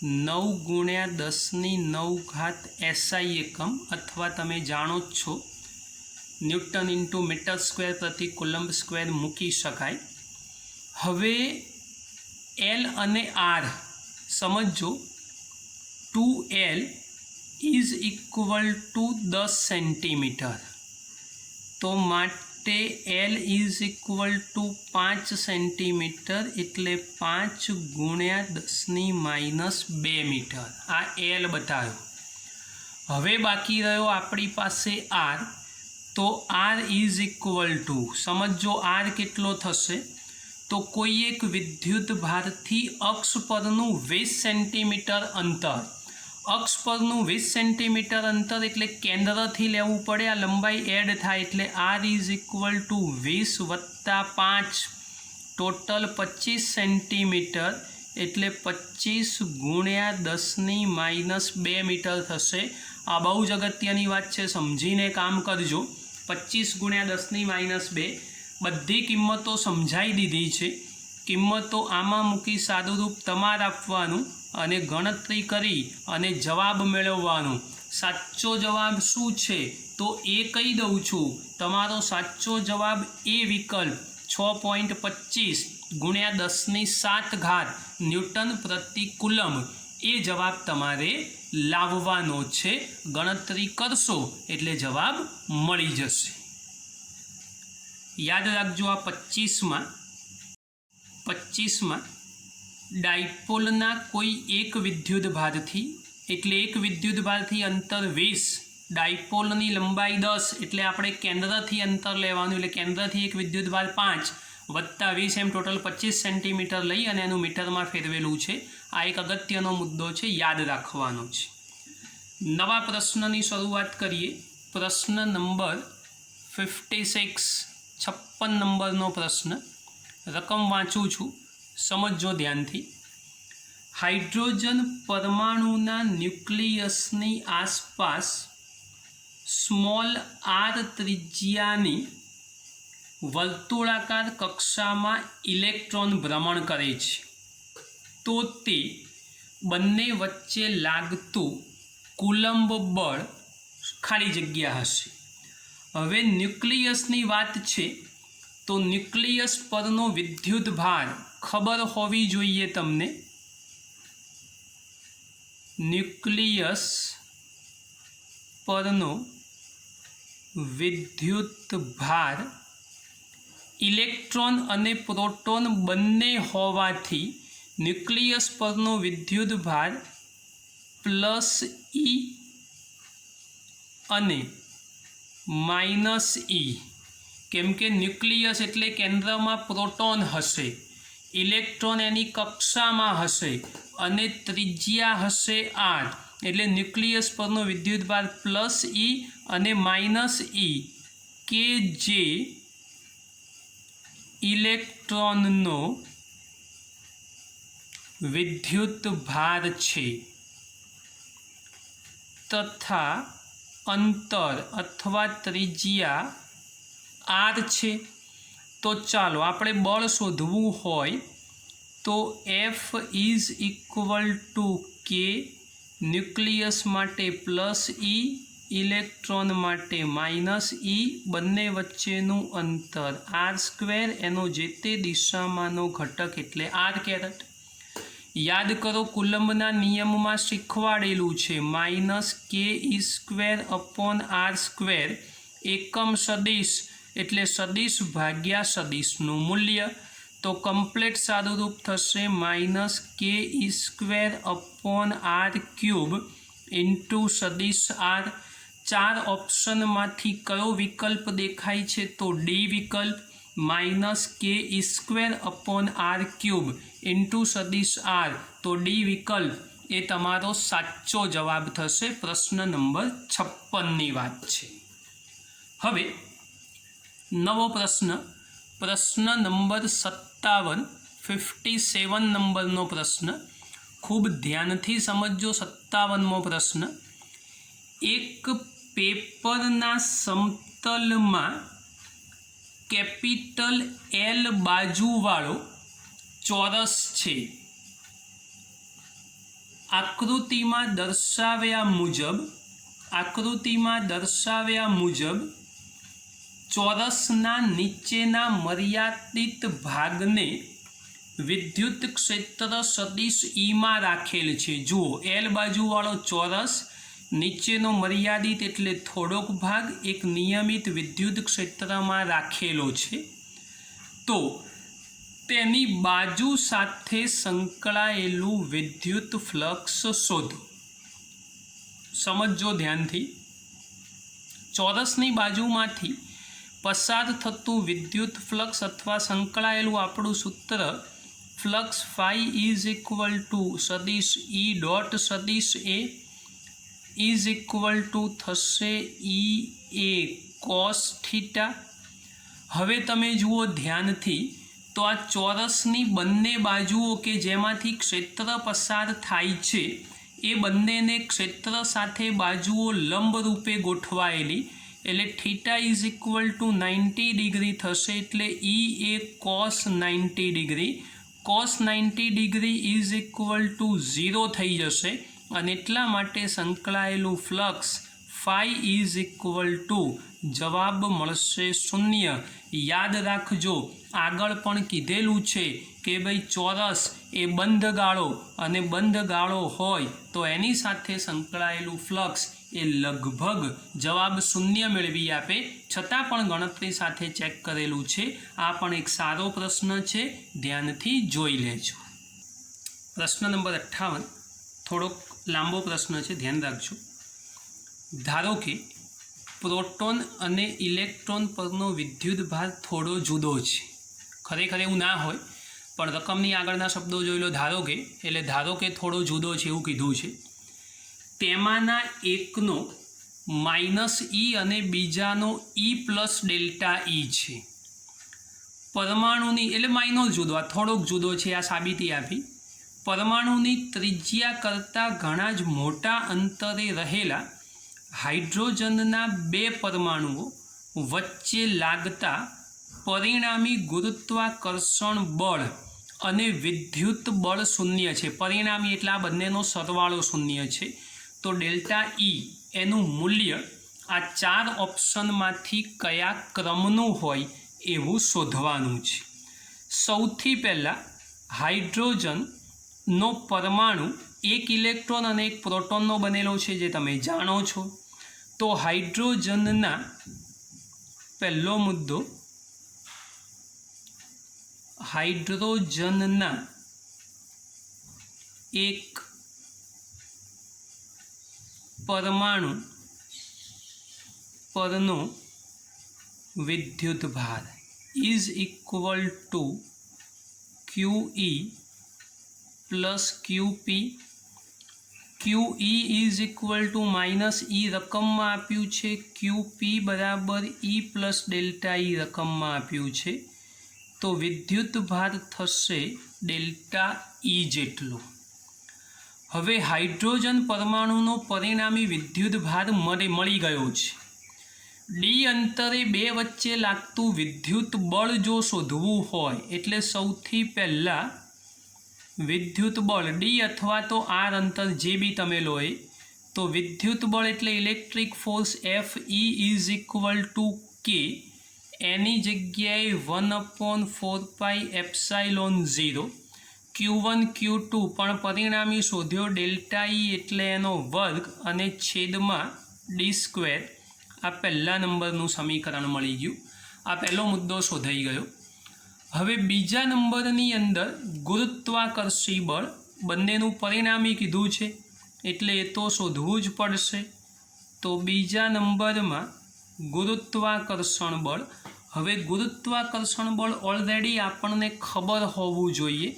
9 ગુણ્યા 10⁹ SI એકમ, અથવા તમે જાણો જ છો ન્યૂટન ઇન્ટુ મીટર સ્ક્વેર પ્રતિ કુલમ્બ સ્ક્વેર મૂકી શકાય. હવે L અને R સમજો. 2L is equal two 10 centimetre, તો માટે L is equal two 5 centimetre એટલે 5 ગુણ્યા 10⁻2 મીટર. આ L બતાવ્યો. હવે બાકી રહ્યો આપણી પાસે R, તો R ઇઝ ઇક્વલ ટુ, સમજો R કેટલો થશે, તો કોઈ એક વિદ્યુત ભારથી અક્ષ પરનું 20 સેન્ટીમીટર અંતર. અક્ષ પરનું 20 સેન્ટીમીટર અંતર એટલે કેન્દ્રથી લેવું પડે, આ લંબાઈ એડ થાય એટલે R ઇઝ ઇક્વલ ટુ 20 વત્તા 5 ટોટલ 25 સેન્ટીમીટર એટલે 25 ગુણ્યા 10⁻2 મીટર થશે. આ બહુ જ અગત્યની વાત છે, સમજીને કામ કરજો. 25 ગુણ્યા 10⁻2 બધી કિંમતો સમજાઈ દીધી છે. કિંમતો આમાં મૂકી સાદુરૂપ તમારે આપવાનું અને ગણતરી કરી અને જવાબ મેળવવાનો. સાચો જવાબ શું છે તો એ કહી દઉં છું. તમારો સાચો જવાબ એ વિકલ્પ 6.25 ગુણ્યા 10⁷ ન્યૂટન પ્રતિ કુલમ, એ જવાબ તમારે લાવવાનો છે. ગણતરી કરશો એટલે જવાબ મળી જશે. યાદ રાખજો, આ 25માં ડાયપોલના કોઈ એક વિદ્યુતભારથી, એટલે એક વિદ્યુતભારથી અંતર 20, ડાયપોલની લંબાઈ 10 એટલે આપણે કેન્દ્રથી અંતર લેવાનું, એટલે કેન્દ્રથી એક વિદ્યુતભાર 5 વત્તા 20 એમ ટોટલ 25 સેન્ટીમીટર લઈ અને એનું મીટરમાં ફેરવેલું છે. આ એક અગત્યનો મુદ્દો છે, યાદ રાખવાનો છે. નવા પ્રશ્નની શરૂઆત કરીએ. પ્રશ્ન નંબર 56, 56 નંબરનો પ્રશ્ન. રકમ વાંચું છું, સમજો ધ્યાનથી. હાઇડ્રોજન પરમાણુના ન્યુક્લિયસની આસપાસ સ્મોલ r ત્રિજ્યાની વર્તુળાકાર કક્ષામાં ઇલેક્ટ્રોન ભ્રમણ કરે છે, તો તે બંને વચ્ચે લાગતું કુલંબ બળ ખાલી જગ્યા હશે. હવે ન્યુક્લિયસની વાત છે, તો ન્યુક્લિયસ પરનો વિદ્યુત ભાર ખબર હોવી જોઈએ તમને. ન્યુક્લિયસ પરનો વિદ્યુત ભાર ઇલેક્ટ્રોન અને પ્રોટોન બંને હોવાથી ન્યુક્લિયસ પરનો વિદ્યુત ભાર +E અને -E. કેમ કે ન્યુક્લિયસ એટલે કેન્દ્રમાં પ્રોટોન હશે, ઇલેક્ટ્રોન એની કક્ષામાં હશે અને ત્રિજ્યા હશે r, એટલે ન્યુક્લિયસ પરનો વિદ્યુતભાર +E અને -E, કે જે ઇલેક્ટ્રોનનો વિદ્યુતભાર છે, તથા અંતર અથવા ત્રિજ્યા r છે. તો ચાલો આપણે બળ શોધવું હોય તો F is equal two K, nucleus માટે +E, ઇલેક્ટ્રોન માટે -E, બંને વચ્ચેનું અંતર r², એનો જે તે દિશામાંનો ઘટક એટલે r². યાદ કરો, કુલંબના નિયમમાં શીખવાડેલું છે -ke²/r², એકમ સદિશ એટલે સદિશ ભાગ્યા સદિશનું મૂલ્ય. तो कम्प्लीट सादुरूप थशे -k² इंटू सदिश r। 4 ऑप्शन मांथी कयो विकल्प देखाय छे तो डी विकल्प -k² इंटू सदिश r। तो डी विकल्प ए तमारो साचो जवाब थशे। प्रश्न नंबर 56 नी वात छे। हवे नवो प्रश्न, प्रश्न नंबर 57 57 नंबरनो प्रश्न। खूब ध्यानथी समझो। 57मो प्रश्न। एक पेपरना समतलमां कैपिटल एल बाजुवाळो चौरस छे। आकृतिमां दर्शाव्या मुजब चौरसना नीचेना मर्यादित भागने विद्युत क्षेत्र सदिश ई में राखेल छे। जुओ एल बाजुवाळो चौरस, नीचेनो मर्यादित एटले थोड़ोक भाग एक नियमित विद्युत क्षेत्र में राखेलो छे। तो तेनी बाजू साथे संकळायेलू विद्युत फ्लक्स शोधो। समझो ध्यानथी। चौरसनी बाजुमांथी पसार थतुं विद्युत फ्लक्स अथवा संकळायेलू आपणुं सूत्र flux phi is equal to सदिश ई डॉट सदिश ए इज इक्वल टू थशे ई ए कॉस थीटा। हवे तमे जुओ ध्यानथी तो आ चौरसनी बंने बाजुओ के जेमांथी क्षेत्र पसार थाय छे ए बंनेने क्षेत्र साथे बाजुओ लंब रूपे गोठवायेली एटले theta is equal to 90 degree थशे एटले E A cos 90 degree. Cos 90 degree is equal to 0 थई जशे अने एटला माटे संकळायेलू flux phi is equal to जवाब मळशे 0। याद राखजो आगळ पण कीधेलू छे के भाई चौरस ए बंध गाळो अने बंध गाळो होय तो एनी साथे संकळायेलू फ्लक्स ए लगभग जवाब 0 मेळवी आपे, छतां पण गणतरी साथे चेक करेलू छे। आ पण एक सारो प्रश्न छे, ध्यानथी जोई लेजो। प्रश्न नंबर 58 थोड़ोक लांबो प्रश्न छे, ध्यान राखजो। धारो के प्रोटोन अने इलेक्ट्रॉन परनो विद्युत भार थोड़ो जुदो छे। खरेखर एवुं ना होय पण रकमनी आगळना शब्दो जोई लो। धारो के एटले धारो के थोड़ो जुदो छे एवुं कीधुं छे। तेमाना एकनो -ई अने बीजानो ई प्लस डेल्टा ई छे। परमाणुनी एटले माइनस जुदो, आ थोड़ोक जुदो छे, आ साबिती आपी। परमाणुनी त्रिज्या करता घणा ज मोटा अंतरे रहेला हाइड्रोजनना 2 परमाणुओ वच्चे लागता परिणामी गुरुत्वाकर्षण बळ अने विद्युत बळ शून्य छे। परिणामी एटले आ बंनेनो सरवाळो शून्य छे। तो डेल्टा ई एनुं मूल्य आ 4 ऑप्शन मांथी कया क्रमनुं होय एवुं शोधवानुं छे। सौथी पहेला हाइड्रोजन नो परमाणु 1 इलेक्ट्रॉन और 1 प्रोटोन नो बनेलो छे, जे तमे जाणो छो। तो हाइड्रोजनना पहलो मुद्दो, हाइड्रोजनना एक परमाणु परनो विद्युत भार is equal to QE plus QP। QE is equal to -E रकम में आप्यू छे, QP बराबर E प्लस डेल्टा E रकम में आप्यू छे। तो विद्युत भार थशे डेल्टा E जेटलो। हवे हाइड्रोजन परमाणुनो परिणामी विद्युत भार मळी गयो छे। डी अंतरे 2 वच्चे लागतुं विद्युत बळ जो शोधवुं होय एटले सौथी पहेला विद्युत बळ डी अथवा तो आर अंतर जे बी तमे लो ए, तो विद्युत बळ एटले electric force FE is equal to K एनी जग्याए 1/4πε0 Q1 Q2 पण परिणामी शोध्यो डेल्टा ई एटले एनो वर्ग अने छेदमां d²। आ पहला नंबरनुं समीकरण मळी गयुं। आ पहलो मुद्दो शोधाई गयो। હવે બીજા નંબરની અંદર ગુરુત્વાકર્ષી બળ બંનેનું પરિણામી કીધું છે એટલે એ તો શોધવું જ પડશે. તો બીજા નંબરમાં ગુરુત્વાકર્ષણ બળ. હવે ગુરુત્વાકર્ષણ બળ ઓલરેડી આપણને ખબર હોવું જોઈએ.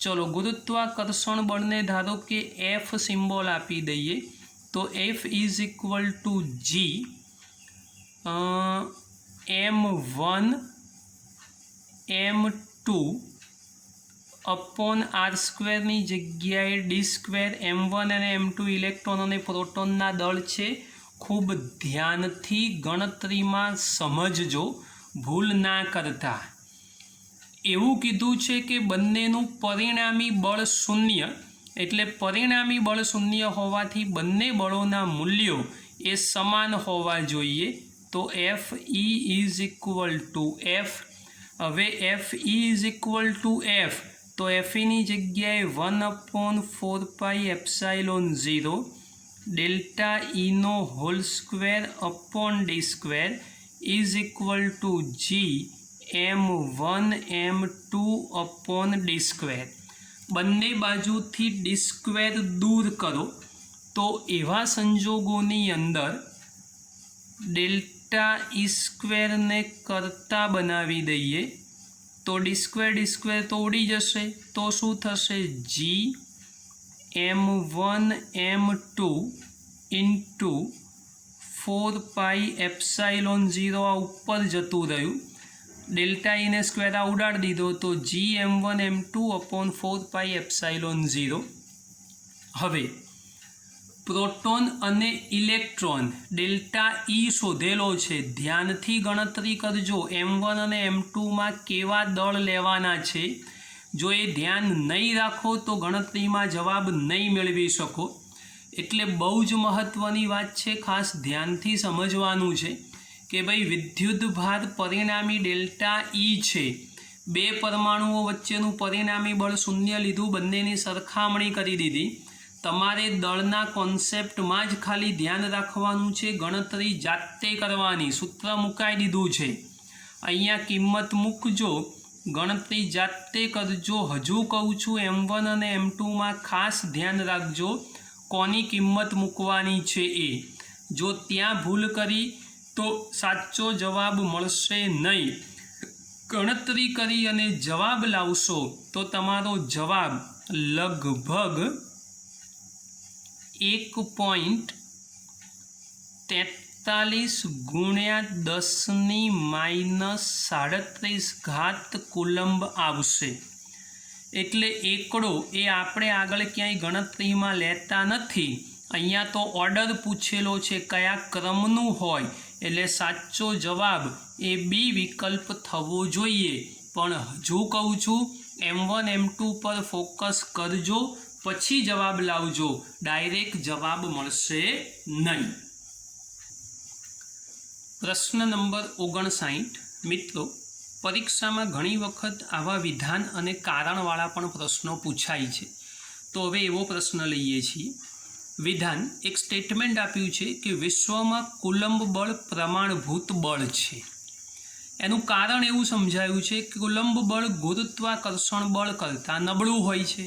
ચલો ગુરુત્વાકર્ષણ બળને ધારો કે એફ સિમ્બોલ આપી દઈએ તો F is equal to G m1 m2 upon R સ્ક્વેરની જગ્યાએ ડી સ્ક્વેર. m1 અને m2 ઇલેક્ટ્રોન અને પ્રોટોનના દળ છે. ખૂબ ધ્યાનથી ગણતરીમાં સમજજો, ભૂલ ના કરતા. એવું કીધું છે કે બંનેનું પરિણામી બળ શૂન્ય, એટલે પરિણામી બળ શૂન્ય હોવાથી બંને બળોના મૂલ્યો એ સમાન હોવા જોઈએ. તો F E is equal to F. હવે F E is equal to F તો એફ ઈની જગ્યાએ 1/4πε0 ડેલ્ટા ઈનો whole square upon D square is equal to G m1 m2 upon D square. બંને બાજુથી ડી સ્ક્વેર દૂર કરો તો એવા સંજોગોની અંદર ડેલ્ટા ઈ સ્ક્વેરને કરતા બનાવી દઈએ તો ડી સ્ક્વેર તો ઉડી જશે. તો શું થશે? જી m1 m2 ઇન્ટુ 4πε0 આ ઉપર જતું રહ્યું. ડેલ્ટા ઈને સ્ક્વેર આ ઉડાડી દીધો તો જી m1 m2 અપોન 4πε0. હવે પ્રોટોન અને ઇલેક્ટ્રોન ડેલ્ટા ઈ શોધેલો છે. ધ્યાનથી ગણતરી કરજો m1 અને m2માં કેવા દળ લેવાના છે. જો એ ધ્યાન નહીં રાખો તો ગણતરીમાં જવાબ નહીં મેળવી શકો. એટલે બહુ જ મહત્ત્વની વાત છે, ખાસ ધ્યાનથી સમજવાનું છે કે ભાઈ વિદ્યુત ભાર પરિણામી ડેલ્ટા ઈ છે. બે પરમાણુઓ વચ્ચેનું પરિણામી બળ શૂન્ય લીધું, બંનેની સરખામણી કરી દીધી. તમારે દળના કોન્સેપ્ટમાં જ ખાલી ધ્યાન રાખવાનું છે, ગણતરી જાતે કરવાની. સૂત્ર મુકાઈ દીધું છે, અહીંયા કિંમત મૂકજો, ગણતરી જાતે કરજો. હજુ કહું છું m1 અને m2માં ખાસ ધ્યાન રાખજો કોની કિંમત મૂકવાની છે એ. જો ત્યાં ભૂલ કરી તો સાચો જવાબ મળશે નહીં. ગણતરી કરી અને જવાબ લાવશો તો તમારો જવાબ લગભગ 1.43 × 10⁻37 કુલંબ આવશે. એટલે એકડો એ આપણે આગળ ક્યાંય ગણતરીમાં લેતા નથી. અહીંયા તો ઓર્ડર પૂછેલો છે કયા ક્રમનું હોય, એટલે સાચો જવાબ એ બી વિકલ્પ થવો જોઈએ. પણ હજુ કહું છું m1 m2 પર ફોકસ કરજો, પછી જવાબ લાવજો, ડાયરેક્ટ જવાબ મળશે નહીં. પ્રશ્ન નંબર 59. મિત્રો, પરીક્ષામાં ઘણી વખત આવા વિધાન અને કારણવાળા પણ પ્રશ્નો પૂછાય છે. તો હવે એવો પ્રશ્ન લઈએ છીએ. વિધાન એક સ્ટેટમેન્ટ આપ્યું છે કે વિશ્વમાં કુલંબ બળ પ્રમાણભૂત બળ છે. એનું કારણ એવું સમજાયું છે કે કુલંબ બળ ગુરુત્વાકર્ષણ બળ કરતાં નબળું હોય છે.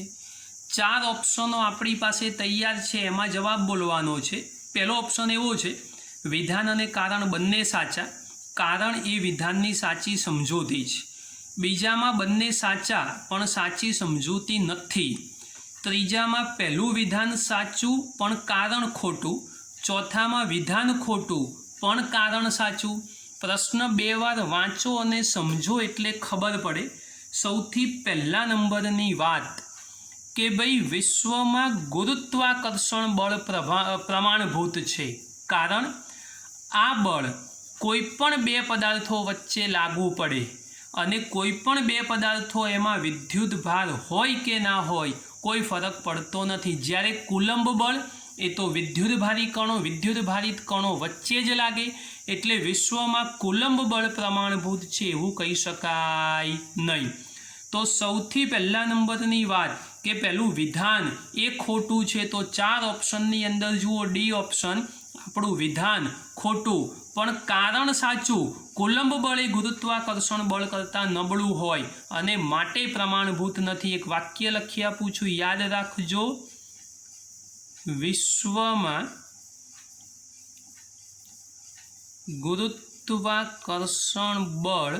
4 ઓપ્શનો આપણી પાસે તૈયાર છે, એમાં જવાબ બોલવાનો છે. પહેલો ઓપ્શન એવો છે વિધાન અને કારણ બંને સાચા, કારણ એ વિધાનની સાચી સમજૂતી છે. બીજામાં બંને સાચા પણ સાચી સમજૂતી નથી. ત્રીજામાં પહેલું વિધાન સાચું પણ કારણ ખોટું. ચોથામાં વિધાન ખોટું પણ કારણ સાચું. પ્રશ્ન 2 વાર વાંચો અને સમજો એટલે ખબર પડે. સૌથી પહેલા નંબરની વાત કે ભાઈ વિશ્વમાં ગુરુત્વાકર્ષણ બળ પ્રમાણભૂત છે. કારણ આ બળ કોઈપણ બે પદાર્થો વચ્ચે લાગુ પડે અને કોઈપણ બે પદાર્થો એમાં વિદ્યુત ભાર હોય કે ના હોય કોઈ ફરક પડતો નથી. જ્યારે કુલંબ બળ એ તો વિદ્યુત ભારિત કણો વચ્ચે જ લાગે, એટલે વિશ્વમાં કુલંબ બળ પ્રમાણભૂત છે એવું કહી શકાય નહીં. તો સૌથી પહેલા નંબરની વાત કે પહેલું વિધાન એ ખોટું છે. તો 4 ઓપ્શનની અંદર જુઓ ડી ઓપ્શન આપણું વિધાન ખોટું પણ કારણ સાચું, કુલંબ બળ એ ગુરુત્વાકર્ષણ બળ કરતાં નબળું હોય અને માટે પ્રમાણભૂત નથી. એક વાક્ય લખી આપું છું, યાદ રાખજો. વિશ્વમાં ગુરુત્વાકર્ષણ બળ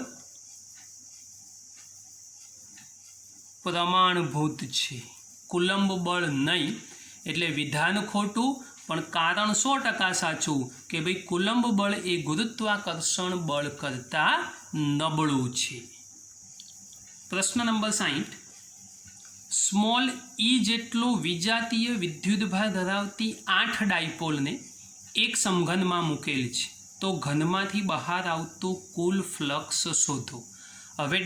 પ્રમાણભૂત છે, કુલંબ બળ નહીં. એટલે વિધાન ખોટું પણ કારણ 100% સાચું કે ભાઈ કુલંબ બળ એ ગુરુત્વાકર્ષણ બળ કરતાં નબળું છે. પ્રશ્ન નંબર 60. સ્મોલ ઈ જેટલો વિજાતીય વિદ્યુતભાર ધરાવતી 8 ડાયપોલને એક સમઘનમાં મૂકેલ છે, તો ઘનમાંથી બહાર આવતું કુલ ફ્લક્સ શોધો. હવે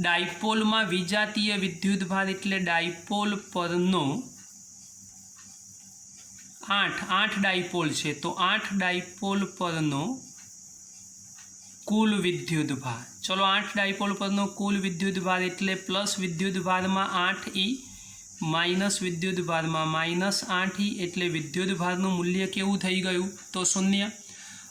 ડાયપોલમાં વિજાતીય વિદ્યુતભાર એટલે ડાયપોલ પરનો 8 ડાયપોલ છે, તો 8 ડાયપોલ પરનો કુલ વિદ્યુતભાર. ચલો 8 ડાયપોલ પરનો કુલ વિદ્યુતભાર એટલે પ્લસ વિદ્યુતભારમાં 8E માઇનસ વિદ્યુતભારમાં -8E એટલે વિદ્યુતભારનું મૂલ્ય કેવું થઈ ગયું? તો 0.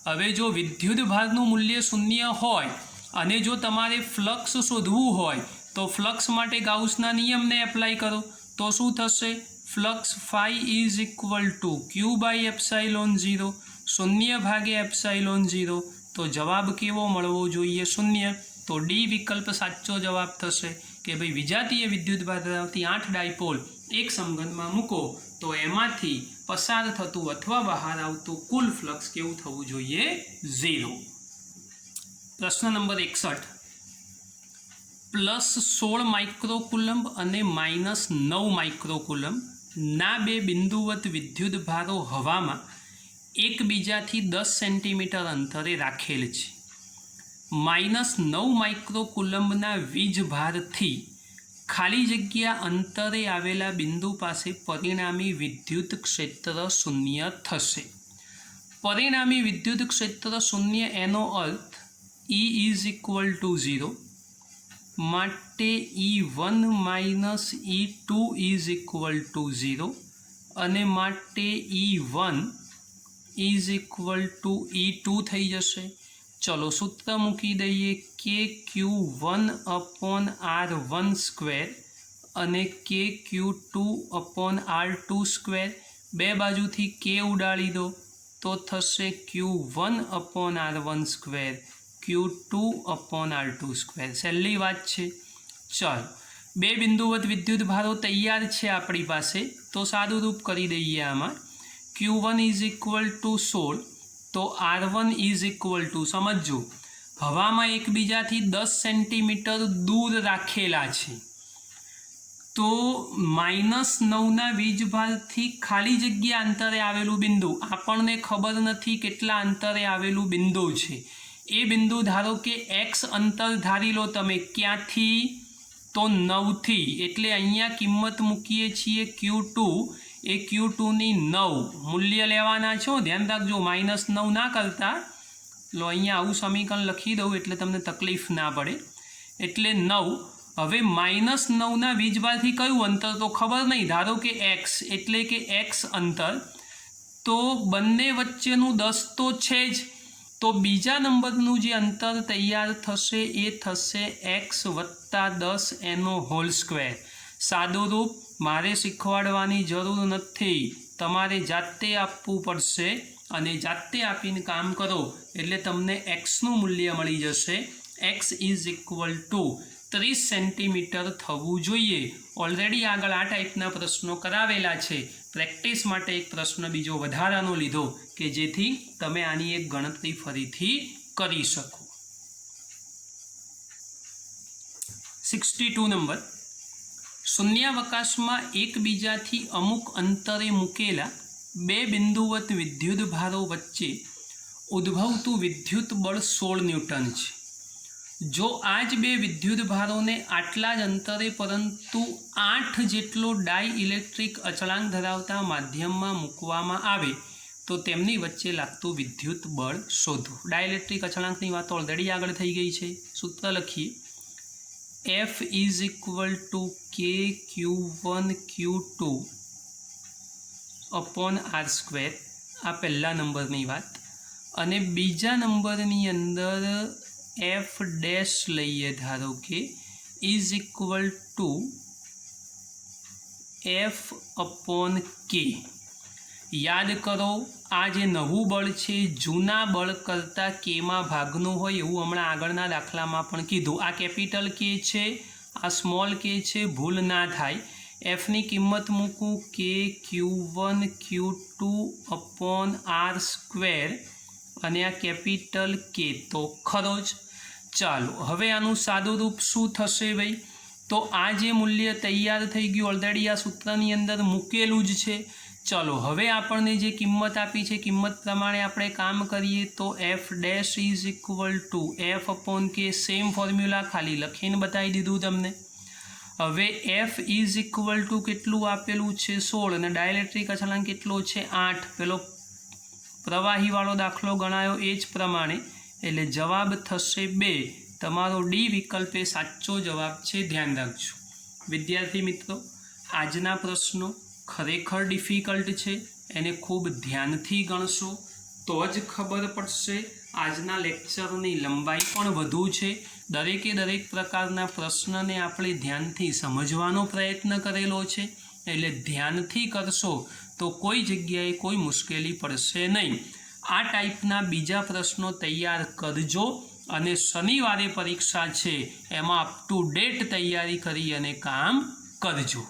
હવે જો વિદ્યુતભારનું મૂલ્ય 0 હોય અને જો તમારે ફ્લક્સ શોધવું હોય તો ફ્લક્સ માટે ગાઉસના નિયમને એપ્લાય કરો તો શું થશે? Flux phi is equal two Q/ε0, 0/ε0. તો જવાબ કેવો મળવો જોઈએ? 0. તો ડી વિકલ્પ સાચો જવાબ થશે કે ભાઈ વિજાતીય વિદ્યુતભાર ધરાવતી 8 ડાયપોલ એક સમઘનમાં મૂકો તો એમાંથી પસાર થતું અથવા બહાર આવતું કુલ ફ્લક્સ કેવું થવું જોઈએ? 0. પ્રશ્ન નંબર 61. +16 માઇક્રોકુલમ્બ અને -9 માઇક્રોકુલમ્બ ના બે બિંદુવત વિદ્યુતભારો હવામાં એકબીજાથી 10 સેન્ટીમીટર અંતરે રાખેલ છે. -9 માઇક્રોકુલમ્બના વીજભારથી ખાલી જગ્યા અંતરે આવેલા બિંદુ પાસે પરિણામી વિદ્યુત ક્ષેત્ર 0 થશે. પરિણામી વિદ્યુત ક્ષેત્ર 0 એનો અર્થ E ઇઝ ઇક્વલ ટુ 0 માટે E1 - E2 is equal two 0 અને માટે E1 is equal two E2 થઈ જશે. ચલો સૂત્ર મૂકી દઈએ, KQ1/R1² અને KQ2/R2². બે બાજુથી K ઉડાડી દો તો થશે Q1/R1², Q2/R2². સહેલી વાત છે. ચાલો બે બિંદુવત વિદ્યુતભારો તૈયાર છે આપણી પાસે, તો સાદું રૂપ કરી દઈએ આમાં. Q1 ઇઝ ઇક્વલ ટુ 16, તો R1 ઇઝ ઇક્વલ ટુ, સમજો હવામાં એકબીજાથી 10 સેન્ટીમીટર દૂર રાખેલા છે, તો -9ના વીજભારથી ખાલી જગ્યા અંતરે આવેલું બિંદુ, આપણને ખબર નથી કેટલા અંતરે આવેલું બિંદુ છે. એ બિંદુ ધારો કે x અંતર ધારી લો તમે, ક્યાંથી? તો 9થી. એટલે અહીંયા કિંમત મૂકીએ છીએ Q2, એ Q2ની 9 મૂલ્ય લેવાના છો. ધ્યાન રાખજો -9 ના કરતા. લો અહીંયા આવું સમીકરણ લખી દઉં એટલે તમને તકલીફ ના પડે. એટલે 9. હવે -9ના વીજભારથી કયું અંતર તો ખબર નહીં, ધારો કે x, એટલે કે x અંતર, તો બંને વચ્ચેનું 10 તો છે જ, તો બીજા નંબરનું જે અંતર તૈયાર થશે એ થશે x + 10 એનો હોલ સ્ક્વેર. સાદું રૂપ મારે શીખવાડવાની જરૂર નથી, તમારે જાતે આપવું પડશે અને જાતે આપીને કામ કરો એટલે તમને xનું મૂલ્ય મળી જશે. x is equal two 30 centimetre થવું જોઈએ. ઓલરેડી આગળ આ ટાઈપના પ્રશ્નો કરાવેલા છે. પ્રેક્ટિસ માટે એક પ્રશ્ન બીજો વધારાનો લીધો કે જેથી તમે આની એક ગણતરી ફરીથી કરી શકો. 62 નંબર. શૂન્યાવકાશમાં એકબીજાથી અમુક અંતરે મૂકેલા બે બિંદુવત વિદ્યુતભારો વચ્ચે ઉદ્ભવતું વિદ્યુત બળ 16 ન્યૂટન છે. જો આ જ બે વિદ્યુતભારોને આટલા જ અંતરે પરંતુ 8 જેટલો ડાઇઇલેક્ટ્રિક અચળાંક ધરાવતા માધ્યમમાં મૂકવામાં આવે તો તેમની વચ્ચે લાગતું વિદ્યુત બળ શોધો. ડાઇલેક્ટ્રિક અચળાંકની વાત ઓલરેડી આગળ થઈ ગઈ છે. સૂત્ર લખીએ, F is equal two KQ1Q2/R². આ પહેલા નંબરની વાત. અને બીજા નંબરની અંદર એફ ડેશ લઈએ, ધારો કે is equal to F upon k. યાદ કરો, આ જે નવું બળ છે જૂના બળ કરતાં કેમાં ભાગનું હોય એવું હમણાં આગળના દાખલામાં પણ કીધું. આ કેપિટલ કે છે, આ સ્મોલ કે છે, ભૂલ ના થાય. એફની કિંમત મૂકું કે Q1 Q2 upon R square અને આ કેપિટલ કે તો ખરો જ. ચાલો હવે આનું સાદું રૂપ શું થશે ભાઈ? તો આ જે મૂલ્ય તૈયાર થઈ ગયું ઓલરેડી આ સૂત્રની અંદર મૂકેલું જ છે. ચલો હવે આપણને જે કિંમત આપી છે કિંમત પ્રમાણે આપણે કામ કરીએ તો F dash is equal to F upon k, same formula ખાલી લખીને બતાવી દીધું તમને. હવે એફ ઇઝ ઇક્વલ ટુ કેટલું આપેલું છે 16 અને ડાયલેક્ટ્રિક અચળાંક કેટલો છે 8. પેલો પ્રવાહીવાળો દાખલો ગણાયો એ જ પ્રમાણે, એટલે જવાબ થશે 2. તમારો ડી વિકલ્પ એ સાચો જવાબ છે, ધ્યાન રાખજો. વિદ્યાર્થી મિત્રો, આજના પ્રશ્નો ખરેખર ડિફિકલ્ટ છે, એને ખૂબ ધ્યાનથી ગણશો તો જ ખબર પડશે. આજના લેક્ચરની લંબાઈ પણ વધુ છે. દરેકે દરેક પ્રકારના પ્રશ્નને આપણે ધ્યાનથી સમજવાનો પ્રયત્ન કરેલો છે, એટલે ધ્યાનથી કરશો તો કોઈ જગ્યાએ કોઈ મુશ્કેલી પડશે નહીં. આ ટાઈપના બીજા પ્રશ્નો તૈયાર કરજો અને શનિવારે પરીક્ષા છે એમાં અપ ટુ ડેટ તૈયારી કરી અને કામ કરજો.